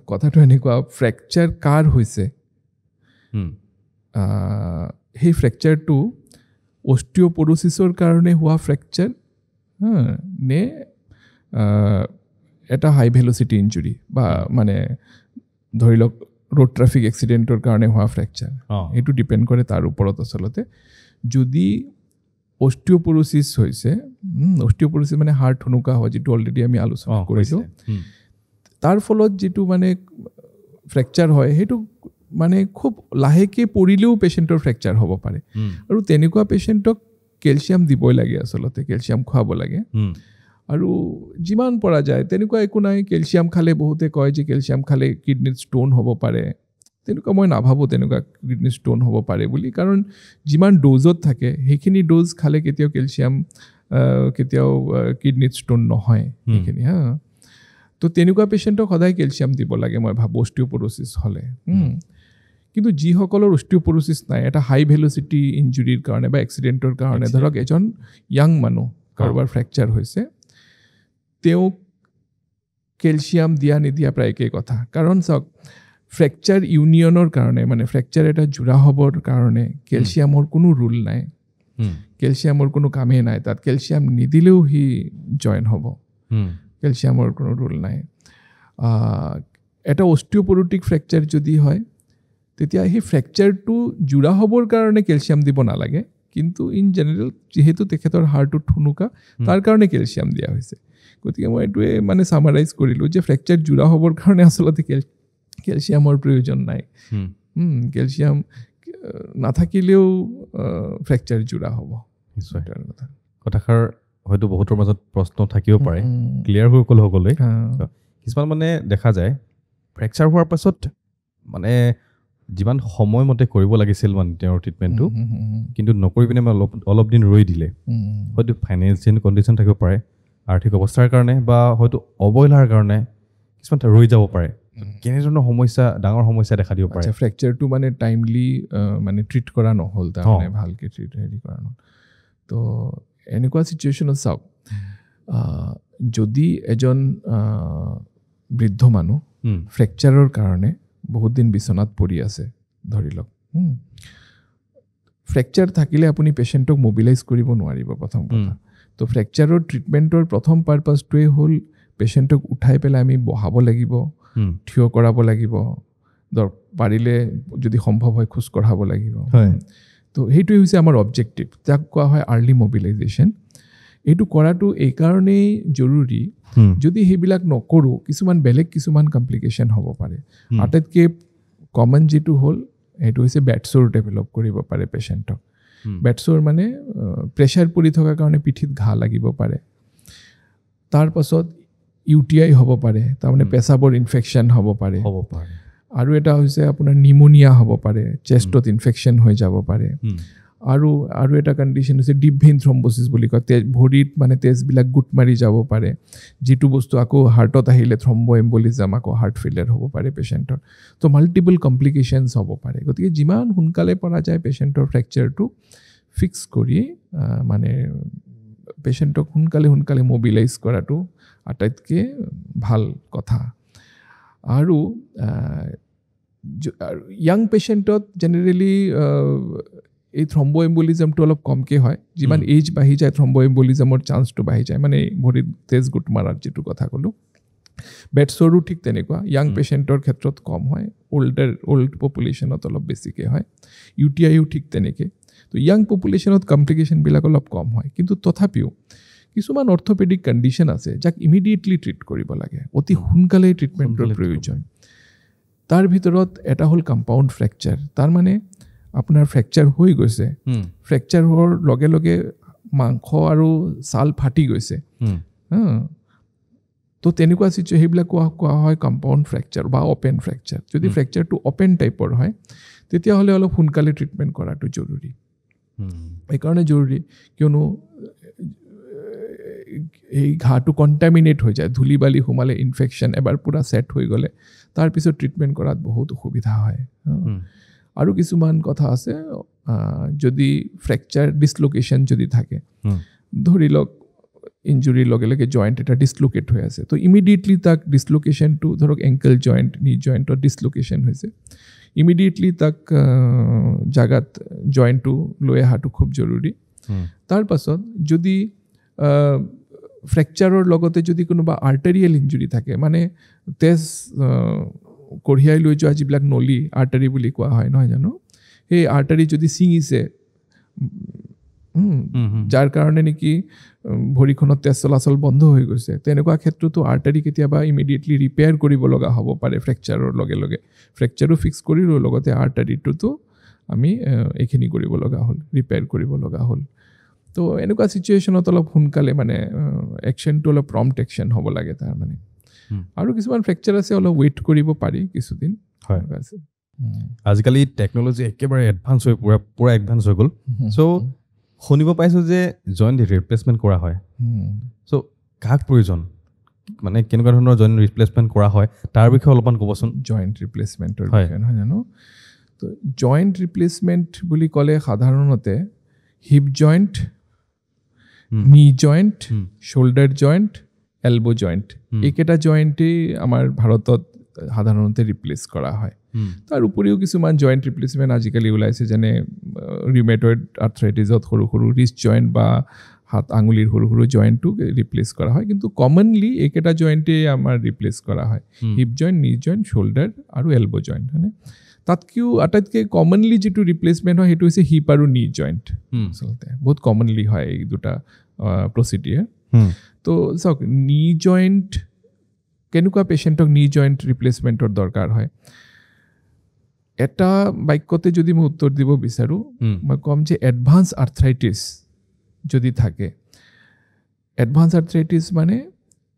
কথাটো এনেকুৱা ফ্ৰেকচাৰ কাৰ হৈছে সেই ফ্ৰেকচাৰটো অষ্টিঅ'প'ৰ'চিছৰ কাৰণে হোৱা ফ্ৰেকচাৰ নে এটা হাই ভেলচিটি ইঞ্জুৰি বা মানে ধৰি লওক ৰোড ট্ৰাফিক এক্সিডেণ্টৰ কাৰণে হোৱা ফ্ৰেকচাৰ সেইটো ডিপেণ্ড কৰে তাৰ ওপৰত আচলতে যদি অষ্টিঅ'প'ৰ'চিছ হৈছে অষ্টিঅ'প'ৰ'চিছ মানে হাড় ঠুনুকা হয় যিটো অলৰেডি আমি আলোচনা কৰিছোঁ তাৰ ফলত যিটো মানে ফ্ৰেকচাৰ হয় সেইটো মানে খুব লাহেকৈ পৰিলেও পেচেণ্টৰ ফ্ৰেকচাৰ হ'ব পাৰে আৰু তেনেকুৱা পেচেণ্টক কেলছিয়াম দিবই লাগে আচলতে কেলছিয়াম খুৱাব লাগে আৰু যিমান পৰা যায় তেনেকুৱা একো নাই কেলছিয়াম খালে বহুতে কয় যে কেলছিয়াম খালে কিডনিত ষ্টোন হ'ব পাৰে তেনেকুৱা মই নাভাবোঁ তেনেকুৱা কিডনি ষ্টোন হ'ব পাৰে বুলি কাৰণ যিমান ড'জত থাকে সেইখিনি ড'জ খালে কেতিয়াও কেলছিয়াম কেতিয়াও কিডনিত ষ্টোন নহয় সেইখিনি তো তেনেকুৱা পেচেণ্টক সদায় কেলছিয়াম দিব লাগে মই ভাবোঁ অষ্টিঅ'প'ৰ'চিছ হ'লে কিন্তু যিসকলৰ অষ্টিঅ'প'ৰ'চিছ নাই এটা হাই ভেলচিটি ইঞ্জুৰিৰ কাৰণে বা এক্সিডেণ্টৰ কাৰণে ধৰক এজন য়াং মানুহ কাৰোবাৰ ফ্ৰেকচাৰ হৈছে তেওঁক কেলছিয়াম দিয়া নিদিয়া প্ৰায় একেই কথা কাৰণ চাওক ফ্ৰেকচাৰ ইউনিয়নৰ কাৰণে মানে ফ্ৰেকচাৰ এটা জোৰা হ'বৰ কাৰণে কেলছিয়ামৰ কোনো ৰুল নাই কেলছিয়ামৰ কোনো কামেই নাই তাত কেলছিয়াম নিদিলেও সি জইন হ'ব কেলছিয়ামৰ কোনো ৰুল নাই এটা অষ্টিঅ'প'ৰ'টিক ফ্ৰেকচাৰ যদি হয় তেতিয়া সেই ফ্ৰেকচাৰটো জোৰা হ'বৰ কাৰণে কেলছিয়াম দিব নালাগে কিন্তু ইন জেনেৰেল যিহেতু তেখেতৰ হাড়টো ঠুনুকা তাৰ কাৰণে কেলছিয়াম দিয়া হৈছে গতিকে মই এইটোৱে মানে ছামাৰাইজ কৰিলোঁ যে ফ্ৰেকচাৰ জোৰা হ'বৰ কাৰণে আচলতে কেলছিয়ামৰ প্ৰয়োজন নাই কেলছিয়াম নাথাকিলেও ফ্ৰেকচাৰ জোৰা হ'ব নিশ্চয় কথাষাৰ হয়তো বহুতৰ মাজত প্ৰশ্ন থাকিব পাৰে ক্লিয়াৰ হৈ গ'ল সকলোৱে কিছুমান মানে দেখা যায় ফ্ৰেকচাৰ হোৱাৰ পাছত মানে যিমান সময়মতে কৰিব লাগিছিল মানে তেওঁৰ ট্ৰিটমেণ্টটো কিন্তু নকৰি পিনে মানে অলপ দিন ৰৈ দিলে হয়তো ফাইনেন্সিয়েল কণ্ডিশ্যন থাকিব পাৰে আৰ্থিক অৱস্থাৰ কাৰণে বা হয়তো অৱহেলাৰ কাৰণে কিছুমান ৰৈ যাব পাৰে কেনেধৰণৰ সমস্যা ডাঙৰ সমস্যা দেখা দিব পাৰে ফ্ৰেকচাৰটো মানে টাইমলি মানে ট্ৰিট কৰা নহ'ল তাৰমানে ভালকৈ হেৰি কৰা নহ'ল তো এনেকুৱা ছিটুৱেশ্যনত চাওক যদি এজন বৃদ্ধ মানুহ ফ্ৰেকচাৰৰ কাৰণে বহুত দিন বিচনাত পৰি আছে ধৰি লওক ফ্ৰেকচাৰ থাকিলে আপুনি পেচেণ্টক মবিলাইজ কৰিব নোৱাৰিব প্ৰথম কথা তো ফ্ৰেকচাৰৰ ট্ৰিটমেণ্টৰ প্ৰথম পাৰ্পাছটোৱে হ'ল পেচেণ্টক উঠাই পেলাই আমি বহাব লাগিব থিয় কৰাব লাগিব পাৰিলে যদি সম্ভৱ হয় খোজ কঢ়াব লাগিব তো সেইটোৱে হৈছে আমাৰ অবজেক্টিভ যাক কোৱা হয় আৰ্লি মবিলাইজেশ্যন এইটো কৰাটো এইকাৰণেই জৰুৰী যদি সেইবিলাক নকৰোঁ কিছুমান কমপ্লিকেশ্যন হ'ব পাৰে আটাইতকৈ কমন যিটো হ'ল সেইটো হৈছে বেডছৰ ডেভেলপ কৰিব পাৰে পেচেণ্টক বেডছৰ মানে প্ৰেছাৰ পৰি থকাৰ কাৰণে পিঠিত ঘাঁ লাগিব পাৰে তাৰ পাছত UTI হ'ব পাৰে তাৰমানে পেচাবৰ ইনফেকশ্যন হ'ব পাৰে আৰু এটা হৈছে আপোনাৰ নিউমোনিয়া হ'ব পাৰে চেষ্টত ইনফেকশ্যন হৈ যাব পাৰে আৰু এটা কণ্ডিশ্যন হৈছে ডিপ ভেইন থ্ৰম্ব'চিছ বুলি কয় ভৰিত মানে তেজবিলাক গোট মাৰি যাব পাৰে যিটো বস্তু আকৌ হাৰ্টত আহিলে থ্ৰম্বো এম্বলিজম আকৌ হাৰ্ট ফেইলিয়াৰ হ'ব পাৰে পেচেণ্টৰ তো মাল্টিপল কমপ্লিকেশ্যনছ হ'ব পাৰে গতিকে যিমান সোনকালে পৰা যায় পেচেণ্টৰ ফ্ৰেকচাৰটো ফিক্স কৰি মানে পেচেণ্টক সোনকালে মবিলাইজ কৰাটো আটাইতকৈ ভাল কথা আৰু ইয়াং পেচেণ্টত জেনেৰেলি এই থ্ৰম্বো এম্বলিজমটো অলপ কমকৈ হয় যিমান এজ বাঢ়ি যায় থ্ৰম্বো এম্বলিজমৰ চান্সটো বাঢ়ি যায় মানে ভৰিত তেজ গোট মাৰাৰ যিটো কথা ক'লোঁ বেডছৰো ঠিক তেনেকুৱা ইয়াং পেচেণ্টৰ ক্ষেত্ৰত কম হয় অল্ড পপুলেশ্যনত অলপ বেছিকৈ হয় UTIও ঠিক তেনেকৈ তো ইয়াং পপুলেশ্যনত কমপ্লিকেশ্যনবিলাক অলপ কম হয় কিন্তু তথাপিও কিছুমান অৰ্থপেডিক কণ্ডিশ্যন আছে যাক ইমিডিয়েটলি ট্ৰিট কৰিব লাগে অতি সোনকালে ট্ৰিটমেণ্টৰ প্ৰয়োজন তাৰ ভিতৰত এটা হ'ল কম্পাউণ্ড ফ্ৰেকচাৰ তাৰমানে আপোনাৰ ফ্ৰেকচাৰ হৈ গৈছে ফ্ৰেকচাৰ হোৱাৰ লগে লগে মাংস আৰু ছাল ফাটি গৈছে তো তেনেকুৱা সেইবিলাক কোৱা হয় কম্পাউণ্ড ফ্ৰেকচাৰ বা অপেন ফ্ৰেকচাৰ যদি ফ্ৰেকচাৰটো অপেন টাইপৰ হয় তেতিয়াহ'লে অলপ সোনকালে ট্ৰিটমেণ্ট কৰাটো জৰুৰী এইকাৰণে জৰুৰী কিয়নো এই ঘাঁটো কণ্টামিনেট হৈ যায় ধূলি বালি সোমালে ইনফেকশ্যন এবাৰ পূৰা ছেট হৈ গ'লে তাৰপিছত ট্ৰিটমেণ্ট কৰাত বহুত অসুবিধা হয় আৰু কিছুমান কথা আছে যদি ফ্ৰেকচাৰ ডিছলোকেশ্যন যদি থাকে ধৰি লওক ইঞ্জুৰিৰ লগে লগে জইণ্ট এটা ডিছলোকেট হৈ আছে তো ইমিডিয়েটলি তাক ডিছলোকেশ্যনটো ধৰক এংকেল জইণ্ট নি জইণ্টত ডিছলোকেশ্যন হৈছে ইমিডিয়েটলি তাক জাগাত জইণ্টটো লৈ অহাটো খুব জৰুৰী তাৰ পাছত যদি ফ্ৰেকচাৰৰ লগতে যদি কোনোবা আৰ্টাৰিয়েল ইঞ্জুৰি থাকে মানে তেজ কঢ়িয়াই লৈ যোৱা যিবিলাক নলী আৰ্টাৰি বুলি কোৱা হয় নহয় জানো সেই আৰ্টাৰি যদি ছিঙিছে যাৰ কাৰণে নেকি ভৰিখনত তেজ চলাচল বন্ধ হৈ গৈছে তেনেকুৱা ক্ষেত্ৰতো আৰ্টাৰি কেতিয়াবা ইমিডিয়েটলি ৰিপেয়াৰ কৰিব লগা হ'ব পাৰে ফ্ৰেকচাৰৰ লগে লগে ফ্ৰেকচাৰো ফিক্স কৰিলোঁ লগতে আৰ্টাৰিটোতো আমি এইখিনি কৰিব লগা হ'ল ৰিপেয়াৰ কৰিব লগা হ'ল তো এনেকুৱা ছিটুৱেশ্যনত অলপ সোনকালে মানে একশ্যনটো অলপ প্ৰম্প্ট একশ্যন হ'ব লাগে তাৰ মানে আৰু কিছুমান ফ্ৰেকচাৰ আছে অলপ ৱেইট কৰিব পাৰি কিছুদিন হয় আছে আজিকালি টেকন'লজি একেবাৰে এডভান্স হৈ পূৰা এডভান্স হৈ গ'ল চ' শুনিব পাইছোঁ যে জইণ্ট ৰিপ্লেচমেণ্ট কৰা হয় চ' কাক প্ৰয়োজন মানে কেনেকুৱা ধৰণৰ জইণ্ট ৰিপ্লেচমেণ্ট কৰা হয় তাৰ বিষয়ে অলপমান ক'বচোন জইণ্ট ৰিপ্লেচমেণ্টৰ বিষয়ে নহয় জানো তো জইণ্ট ৰিপ্লেচমেণ্ট বুলি ক'লে সাধাৰণতে হিপ জইণ্ট নি joint shoulder joint elbow joint এইকেইটা জইণ্টেই আমাৰ ভাৰতত সাধাৰণতে ৰিপ্লেচ কৰা হয় তাৰ উপৰিও কিছুমান জইণ্ট ৰিপ্লেচমেণ্ট আজিকালি ওলাইছে যেনে ৰিউমেটইড আৰ্থ্ৰাইটিছত সৰু সৰু ৰিষ্ট জইণ্ট বা হাত আঙুলিৰ সৰু সৰু জইণ্টটো ৰিপ্লেচ কৰা হয় কিন্তু কমনলি এইকেইটা জইণ্টেই আমাৰ ৰিপ্লেচ কৰা হয় হিপ জইণ্ট নি জইণ্ট শ্বল্ডাৰ আৰু এলবো জইণ্ট হয়নে তাতকৈও আটাইতকৈ কমনলি যিটো ৰিপ্লেচমেণ্ট হয় সেইটো হৈছে হিপ আৰু নি জইণ্ট আচলতে বহুত কমনলি হয় এই দুটা প্ৰচিডিয়াৰ তো চাওক নি জইণ্ট কেনেকুৱা পেচেণ্টক নি জইণ্ট ৰিপ্লেচমেণ্টৰ দৰকাৰ হয় এটা বাক্যতে যদি মই উত্তৰ দিব বিচাৰোঁ মই ক'ম যে এডভান্স আৰ্থ্ৰাইটিছ যদি থাকে এডভান্স আৰ্থ্ৰাইটিছ মানে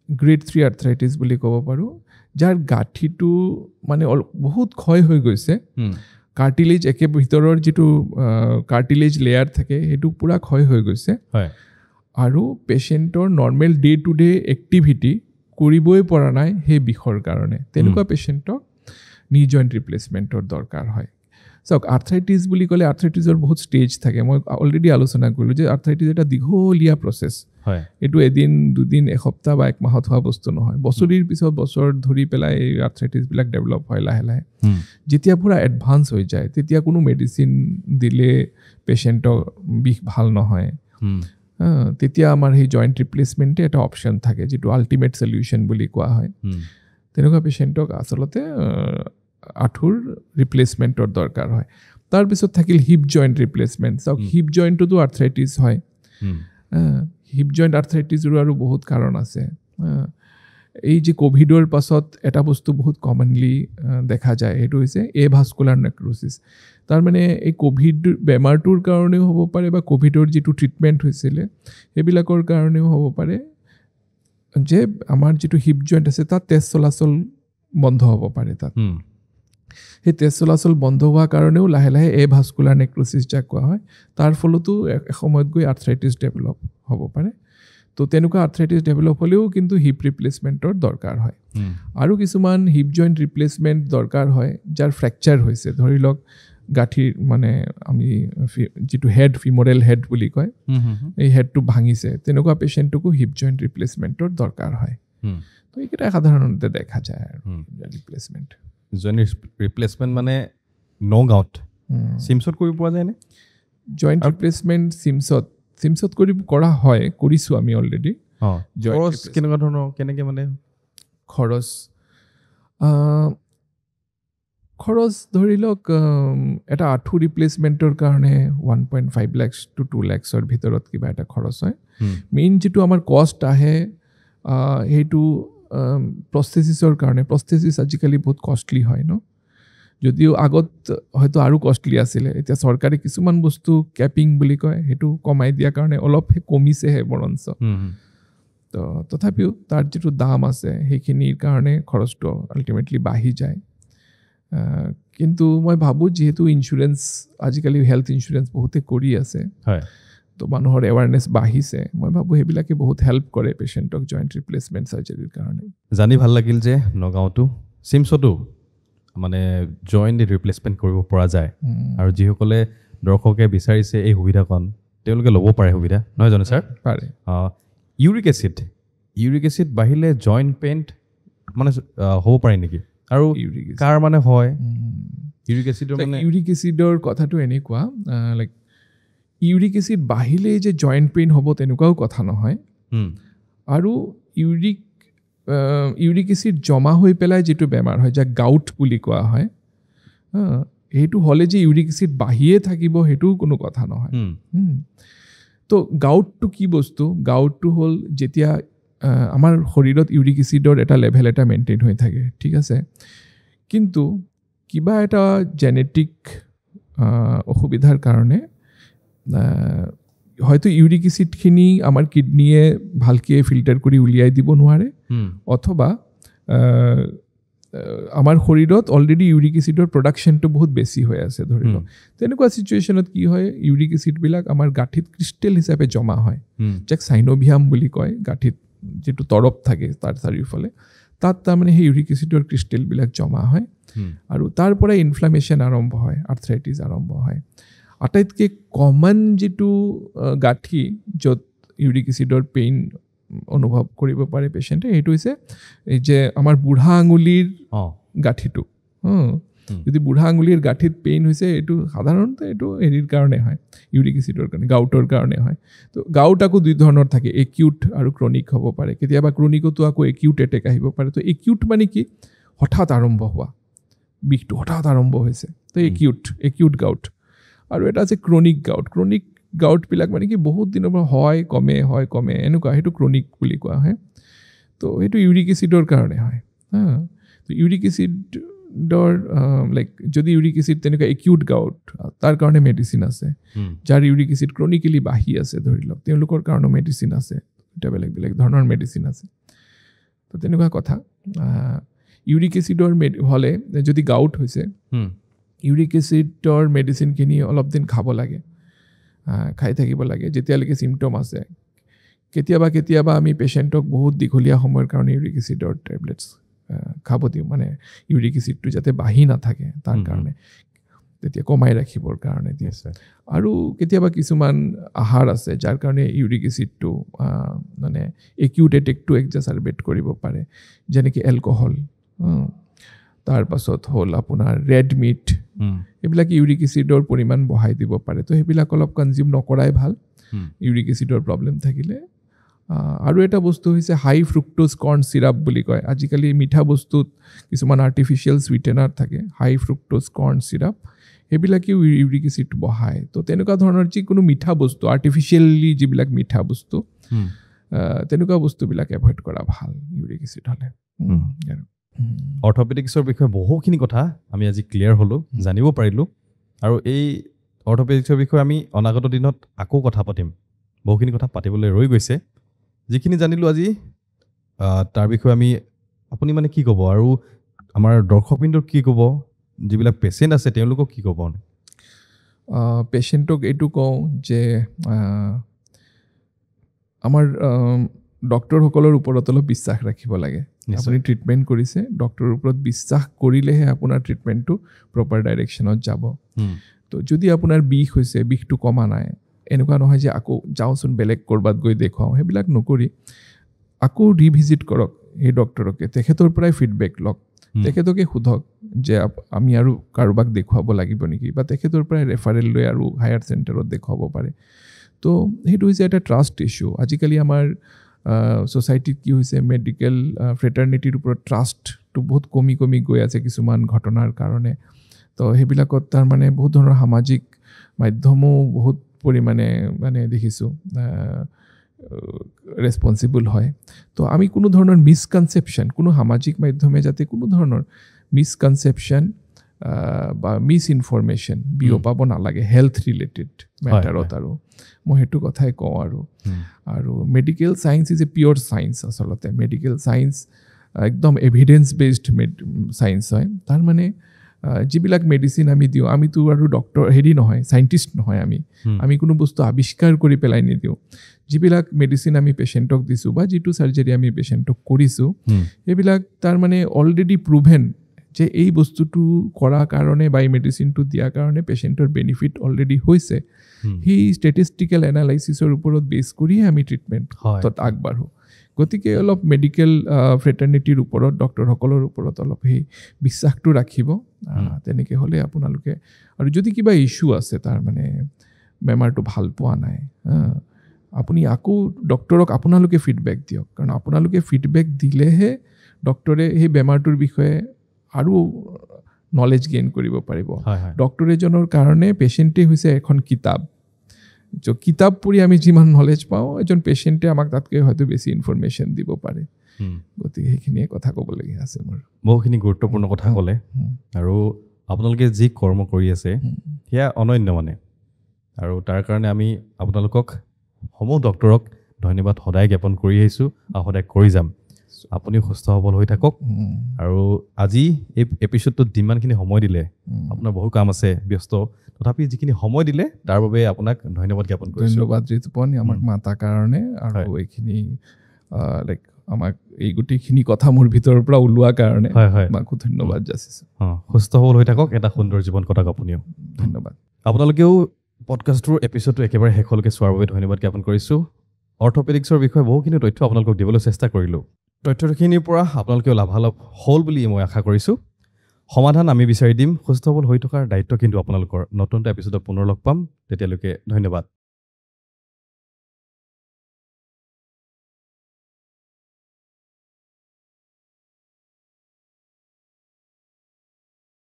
গ্ৰেড 3 আৰ্থ্ৰাইটিছ বুলি ক'ব পাৰোঁ যাৰ গাঁঠিটো মানে বহুত ক্ষয় হৈ গৈছে কাৰ্টিলেজ একে ভিতৰৰ যিটো কাৰ্টিলেজ লেয়াৰ থাকে সেইটো পূৰা ক্ষয় হৈ গৈছে আৰু পেচেণ্টৰ normal day to day activity কৰিবই পৰা নাই সেই বিষৰ কাৰণে তেনেকুৱা পেচেণ্টক নি জইণ্ট ৰিপ্লেচমেণ্টৰ দৰকাৰ হয় চাওক আৰ্থ্ৰাইটিছ বুলি ক'লে আৰ্থ্ৰাইটিছৰ বহুত ষ্টেজ থাকে মই অলৰেডি আলোচনা কৰিলোঁ যে আৰ্থ্ৰাইটিছ এটা দীঘলীয়া প্ৰচেছ হয় এইটো এদিন দুদিন এসপ্তাহ বা এক মাহত হোৱা বস্তু নহয় বছৰীৰ পিছত বছৰ ধৰি পেলাই এই আৰ্থ্ৰাইটিছবিলাক ডেভেলপ হয় লাহে লাহে যেতিয়া পূৰা এডভান্স হৈ যায় তেতিয়া কোনো মেডিচিন দিলে পেচেণ্টৰ বিষ ভাল নহয় তেতিয়া আমাৰ সেই জইণ্ট ৰিপ্লেচমেণ্টে এটা অপশ্যন থাকে যিটো আল্টিমেট চলিউশ্যন বুলি কোৱা হয় তেনেকুৱা পেচেণ্টক আচলতে আঁঠুৰ ৰিপ্লেচমেণ্টৰ দৰকাৰ হয় তাৰপিছত থাকিল হিপ জইণ্ট ৰিপ্লেচমেণ্ট চাওক হিপ জইণ্টতো আৰ্থ্ৰাইটিছ হয় হিপ জইণ্ট আৰ্থ্ৰাইটিছৰো আৰু বহুত কাৰণ আছে এই যে কোভিডৰ পাছত এটা বস্তু বহুত কমনলি দেখা যায়, সেইটো হৈছে এভাস্কুলাৰ নেক্ৰ'চিছ। তাৰমানে এই কোভিড বেমাৰটোৰ কাৰণেও হ'ব পাৰে বা কোভিডৰ যিটো ট্ৰিটমেণ্ট হৈছিলে সেইবিলাকৰ কাৰণেও হ'ব পাৰে যে আমাৰ যিটো হিপ জইণ্ট আছে তাত তেজ চলাচল বন্ধ হ'ব পাৰে। তাত সেই তেজ চলাচল বন্ধ হোৱাৰ কাৰণেও লাহে লাহে এভাস্কুলাৰ নেক্ৰ'চিছ যাক কোৱা হয়, তাৰ ফলতো এসময়ত গৈ আৰ্থ্ৰাইটিছ ডেভেলপ হ'ব পাৰে। তো তেনেকুৱা আৰ্থ্ৰাইটিছ ডেভেলপ হ'লেও কিন্তু হিপ ৰিপ্লেচমেণ্টৰ দৰকাৰ হয়। আৰু কিছুমান হিপ জইণ্ট ৰিপ্লেচমেণ্ট দৰকাৰ হয় যাৰ ফ্ৰেকচাৰ হৈছে, ধৰি লওক গাঁঠিৰ মানে আমি যিটো হেড ফিমৰেল হেড বুলি কয়, এই হেডটো ভাঙিছে, তেনেকুৱা পেচেণ্টকো হিপ জইণ্ট ৰিপ্লেচমেণ্টৰ দৰকাৰ হয়। তো এইকেইটা সাধাৰণতে দেখা যায় আৰু ৰিপ্লেচমেণ্ট। জইণ্ট ৰিপ্লেচমেণ্ট মানে নগাঁৱত চিমছত কৰিব পৰা যায়নে? জইণ্ট ৰিপ্লেচমেণ্ট চিমছত কৰা হয়, কৰিছোঁ আমি অলৰেডি। খৰচ কেনেকুৱা ধৰণৰ, কেনেকৈ মানে খৰচ ধৰি লওক এটা আঁঠু ৰিপ্লেচমেণ্টৰ কাৰণে 1.5 lakhs to 2 lakhsৰ ভিতৰত কিবা এটা খৰচ হয়। মেইন যিটো আমাৰ কষ্ট আহে সেইটো প্ৰস্থেচিছৰ কাৰণে। প্ৰস্থেচিছ আজিকালি বহুত কষ্টলি হয় ন, যদিও আগত হয়তো আৰু কষ্টলি আছিলে। এতিয়া চৰকাৰে কিছুমান বস্তু কেপিং বুলি কয়, সেইটো কমাই দিয়াৰ কাৰণে অলপ কমিছেহে বৰঞ্চ। তো তথাপিও তাৰ যিটো দাম আছে সেইখিনিৰ কাৰণে খৰচটো আল্টিমেটলি বাঢ়ি যায়। কিন্তু মই ভাবোঁ যিহেতু ইঞ্চুৰেঞ্চ আজিকালি হেল্থ ইঞ্চুৰেঞ্চ বহুতে কৰি আছে, তো মানুহৰ এৱাৰনেছ বাঢ়িছে, মই ভাবোঁ সেইবিলাকে বহুত হেল্প কৰে পেচেণ্টক জইণ্ট ৰিপ্লেচমেণ্ট চাৰ্জাৰীৰ কাৰণে। জানি ভাল লাগিল যে নগাঁৱতো চিমছতো মানে জইণ্ট ৰিপ্লেচমেণ্ট কৰিব পৰা যায়। আৰু যিসকলে দৰ্শকে বিচাৰিছে এই সুবিধাকণ, তেওঁলোকে ল'ব পাৰে সুবিধা, নহয় জানো ছাৰ? পাৰে। ইউৰিক এচিড বাঢ়িলে জইণ্ট পেইন মানে হ'ব পাৰে নেকি? আৰু কাৰ মানে হয় ইউৰিক এচিডৰ? মানে ইউৰিক এচিডৰ কথাটো এনেকুৱা, লাইক ইউৰিক এচিড বাঢ়িলেই যে জইণ্ট পেইন হ'ব তেনেকুৱাও কথা নহয়। আৰু ইউৰিক এচিড জমা হৈ পেলাই যিটো বেমাৰ হয় যাক গাউট বুলি কোৱা হয়, সেইটো হ'লে যে ইউৰিক এচিড বাঢ়িয়ে থাকিব সেইটোও কোনো কথা নহয়। তো গাউটটো কি বস্তু? গাউটটো হ'ল যেতিয়া আমাৰ শৰীৰত ইউৰিক এচিডৰ এটা লেভেল এটা মেইনটেইন হৈ থাকে, ঠিক আছে, কিন্তু কিবা এটা জেনেটিক অসুবিধাৰ কাৰণে হয়তো ইউৰিক এচিডখিনি আমাৰ কিডনীয়ে ভালকৈ ফিল্টাৰ কৰি উলিয়াই দিব নোৱাৰে, অথবা আমাৰ শৰীৰত অলৰেডি ইউৰিক এচিডৰ প্ৰডাকশ্যনটো বহুত বেছি হৈ আছে ধৰি লওক। তেনেকুৱা চিটুৱেশ্যনত কি হয়, ইউৰিক এচিডবিলাক আমাৰ গাঁঠিত ক্ৰিষ্টেল হিচাপে জমা হয়, যাক চাইনোভিয়াম বুলি কয়। গাঁঠিত যিটো তৰপ থাকে তাৰ চাৰিওফালে, তাত তাৰমানে সেই ইউৰিক এচিডৰ ক্ৰিষ্টেলবিলাক জমা হয়, আৰু তাৰ পৰা ইনফ্লামেশ্যন আৰম্ভ হয়, আৰ্থ্ৰাইটিছ আৰম্ভ হয়। আটাইতকৈ কমন যিটো গাঁঠি য'ত ইউৰিক এচিডৰ পেইন অনুভৱ কৰিব পাৰে পেচেণ্টে, সেইটো হৈছে এই যে আমাৰ বুঢ়া আঙুলিৰ গাঁঠিটো। যদি বুঢ়া আঙুলিৰ গাঁঠিত পেইন হৈছে, এইটো সাধাৰণতে এইটো হেৰিৰ কাৰণে হয়, ইউৰিক এচিডৰ কাৰণে, গাউটৰ কাৰণে হয়। তো গাউট আকৌ দুই ধৰণৰ থাকে, একিউট আৰু ক্ৰনিক হ'ব পাৰে। কেতিয়াবা ক্ৰনিকতো আকৌ একিউট এটেক আহিব পাৰে। তো একিউট মানে কি? হঠাৎ আৰম্ভ হোৱা বিষটো, হঠাৎ আৰম্ভ হৈছে, তো একিউট গাউট। আৰু এটা আছে ক্ৰনিক গাউটবিলাক মানে কি বহুত দিনৰ পৰা হয় কমে এনেকুৱা, সেইটো ক্ৰনিক বুলি কোৱা হয়। তো সেইটো ইউৰিক এচিডৰ কাৰণে হয়। তো ইউৰিক এচিডৰ লাইক যদি ইউৰিক এচিড তেনেকুৱা একিউট গাউট, তাৰ কাৰণে মেডিচিন আছে। যাৰ ইউৰিক এচিড ক্ৰনিকেলি বাঢ়ি আছে ধৰি লওক, তেওঁলোকৰ কাৰণেও মেডিচিন আছে, এটা বেলেগ ধৰণৰ মেডিচিন আছে। তো তেনেকুৱা কথা। ইউৰিক এচিডৰ হ'লে যদি গাউট হৈছে, ইউৰিক এচিডৰ মেডিচিনখিনি অলপ দিন খাব লাগে, খাই থাকিব লাগে যেতিয়ালৈকে চিমটম আছে। কেতিয়াবা আমি পেচেণ্টক বহুত দীঘলীয়া সময়ৰ কাৰণে ইউৰিক এচিডৰ টেবলেটছ খাব দিওঁ, মানে ইউৰিক এচিডটো যাতে বাঢ়ি নাথাকে তাৰ কাৰণে, তেতিয়া কমাই ৰাখিবৰ কাৰণে দিয়ে। আৰু কেতিয়াবা কিছুমান আহাৰ আছে যাৰ কাৰণে ইউৰিক এচিডটো মানে একিউট এটেকটো এক্সাচাৰবেট কৰিব পাৰে, যেনেকৈ এলকহল, তাৰপাছত হ'ল আপোনাৰ ৰেড মিট, এইবিলাক ইউৰিক এচিডৰ পৰিমাণ বঢ়াই দিব পাৰে। তো সেইবিলাক অলপ কনজিউম নকৰাই ভাল ইউৰিক এচিডৰ প্ৰব্লেম থাকিলে। আৰু এটা বস্তু হৈছে হাই ফ্ৰুক্টোজ কৰ্ণ চিৰাপ বুলি কয়। আজিকালি মিঠা বস্তুত কিছুমান আৰ্টিফিচিয়েল চুইটেনাৰ থাকে, হাই ফ্ৰুক্টোজ কৰ্ণ চিৰাপ, সেইবিলাকেও ইউৰিক এচিড বঢ়ায়। তো তেনেকুৱা ধৰণৰ যিকোনো মিঠা বস্তু, আৰ্টিফিচিয়েলি যিবিলাক মিঠা বস্তু, তেনেকুৱা বস্তুবিলাক এভইড কৰা ভাল ইউৰিক এচিড হ'লে। অৰ্থপেডিক্সৰ বিষয়ে বহুখিনি কথা আমি আজি ক্লিয়াৰ হ'লোঁ, জানিব পাৰিলোঁ। আৰু এই অৰ্থপেডিক্সৰ বিষয়ে আমি অনাগত দিনত আকৌ কথা পাতিম। বহুখিনি কথা পাতিবলৈ ৰৈ গৈছে। যিখিনি জানিলোঁ আজি তাৰ বিষয়ে আমি আপুনি মানে কি ক'ব আৰু আমাৰ দৰ্শকবৃন্দক কি ক'ব, যিবিলাক পেচেণ্ট আছে তেওঁলোকক কি ক'ব? পেচেণ্টক এইটো কওঁ যে আমাৰ ডক্টৰসকলৰ ওপৰত অলপ বিশ্বাস ৰাখিব লাগে। আপুনি ট্ৰিটমেণ্ট কৰিছে, ডক্টৰৰ ওপৰত বিশ্বাস কৰিলেহে আপোনাৰ ট্ৰিটমেণ্টটো প্ৰপাৰ ডাইৰেকশ্যনত যাব। তো যদি আপোনাৰ বিষ হৈছে, বিষটো কমা নাই, এনেকুৱা নহয় যে আকৌ যাওঁচোন বেলেগ ক'ৰবাত গৈ দেখুৱাওঁ, সেইবিলাক নকৰি আকৌ ৰিভিজিট কৰক সেই ডক্টৰকে, তেখেতৰ পৰাই ফিডবেক লওক, তেখেতকে সোধক যে আমি আৰু কাৰোবাক দেখুৱাব লাগিব নেকি, বা তেখেতৰ পৰাই ৰেফাৰেল লৈ আৰু হায়াৰ চেণ্টাৰত দেখুৱাব পাৰে। তো সেইটো হৈছে এটা ট্ৰাষ্ট ইছ্যু। আজিকালি আমাৰ ছ'চাইটিত কি হৈছে, মেডিকেল ফ্ৰেটাৰ্নিটিৰ ওপৰত ট্ৰাষ্টটো বহুত কমি কমি গৈ আছে কিছুমান ঘটনাৰ কাৰণে। তো সেইবিলাকত তাৰমানে বহুত ধৰণৰ সামাজিক মাধ্যমো বহুত পৰিমাণে মানে দেখিছোঁ ৰেছপনচিবল হয়। তো আমি কোনো ধৰণৰ মিছকনচেপশ্যন, কোনো সামাজিক মাধ্যমে যাতে কোনো ধৰণৰ মিছকনচেপশ্যন বা মিছ ইনফৰমেশ্যন বিয়পাব নালাগে হেল্থ ৰিলেটেড মেটাৰত। আৰু মই সেইটো কথাই কওঁ। আৰু medical science is a pure science. আচলতে মেডিকেল ছায়েন্স একদম এভিডেন্স বেছড ছায়েন্স হয়। তাৰ মানে যিবিলাক মেডিচিন আমি দিওঁ, আমিতো আৰু ডক্টৰ নহয়, চাইণ্টিষ্ট নহয়, আমি কোনো বস্তু আৱিষ্কাৰ কৰি পেলাই নিদিওঁ। যিবিলাক মেডিচিন আমি পেচেণ্টক দিছোঁ বা যিটো চাৰ্জাৰী আমি পেচেণ্টক কৰিছোঁ, সেইবিলাক তাৰমানে অলৰেডি প্ৰুভেন যে এই বস্তুটো কৰাৰ কাৰণে বা এই মেডিচিনটো দিয়াৰ কাৰণে পেচেণ্টৰ বেনিফিট অলৰেডি হৈছে। সেই ষ্টেটিষ্টিকেল এনালাইচিছৰ ওপৰত বেছ কৰিয়ে আমি ট্ৰিটমেণ্টত আগবাঢ়োঁ। গতিকে অলপ মেডিকেল ফ্ৰেটাৰ্নিটিৰ ওপৰত, ডক্টৰসকলৰ ওপৰত অলপ সেই বিশ্বাসটো ৰাখিব। তেনেকৈ হ'লে আপোনালোকে, আৰু যদি কিবা ইছ্যু আছে, তাৰমানে বেমাৰটো ভাল পোৱা নাই, আপুনি আকৌ ডক্টৰক আপোনালোকে ফিডবেক দিয়ক। কাৰণ আপোনালোকে ফিডবেক দিলেহে ডক্টৰে সেই বেমাৰটোৰ বিষয়ে আৰু নলেজ গেইন কৰিব পাৰিব। ডক্টৰ এজনৰ কাৰণে পেচেণ্টেই হৈছে এখন কিতাপ। কিতাপ পঢ়ি আমি যিমান নলেজ পাওঁ, এজন পেচেণ্টে আমাক তাতকৈ হয়তো বেছি ইনফৰমেশ্যন দিব পাৰে। গতিকে সেইখিনিয়ে কথা ক'বলগীয়া আছে মোৰ। বহুখিনি গুৰুত্বপূৰ্ণ কথা ক'লে। আৰু আপোনালোকে যি কৰ্ম কৰি আছে সেয়া অনন্য মানে, আৰু তাৰ কাৰণে আমি আপোনালোকক সমূহ ডক্টৰক ধন্যবাদ সদায় জ্ঞাপন কৰি আহিছোঁ আৰু সদায় কৰি যাম। আপুনি সুস্থ সবল হৈ থাকক। আৰু আজি এই এপিছ'ডটোত যিমানখিনি সময় দিলে, আপোনাৰ বহু কাম আছে, ব্যস্ত, তথাপি যিখিনি সময় দিলে তাৰ বাবে আপোনাক ধন্যবাদ জ্ঞাপন কৰিছোঁ। ধন্যবাদ ঋতুপন, আমাক মাতাৰ কাৰণে, আৰু এইখিনি লাইক আমাক এই গোটেইখিনি কথা মোৰ ভিতৰৰ পৰা ওলোৱাৰ কাৰণে আমাকো ধন্যবাদ যাচিছোঁ। সুস্থ সবল হৈ থাকক, এটা সুন্দৰ জীৱন কটাওক আপুনিও। ধন্যবাদ। আপোনালোকেও পডকাষ্টটোৰ এপিছ'ডটো একেবাৰে শেষলৈকে চোৱাৰ বাবে ধন্যবাদ জ্ঞাপন কৰিছোঁ। অৰ্থপেডিক্সৰ বিষয়ে বহুখিনি তথ্য আপোনালোকক দিবলৈ চেষ্টা কৰিলোঁ। তথ্যখিনিৰ পৰা আপোনালোকেও লাভালাভ হ'ল বুলি মই আশা কৰিছোঁ। সমাধান আমি বিচাৰি দিম। সুস্থ সবল হৈ থকাৰ দায়িত্ব কিন্তু আপোনালোকৰ। নতুন এটা এপিছ'ডত পুনৰ লগ পাম। তেতিয়ালৈকে ধন্যবাদ।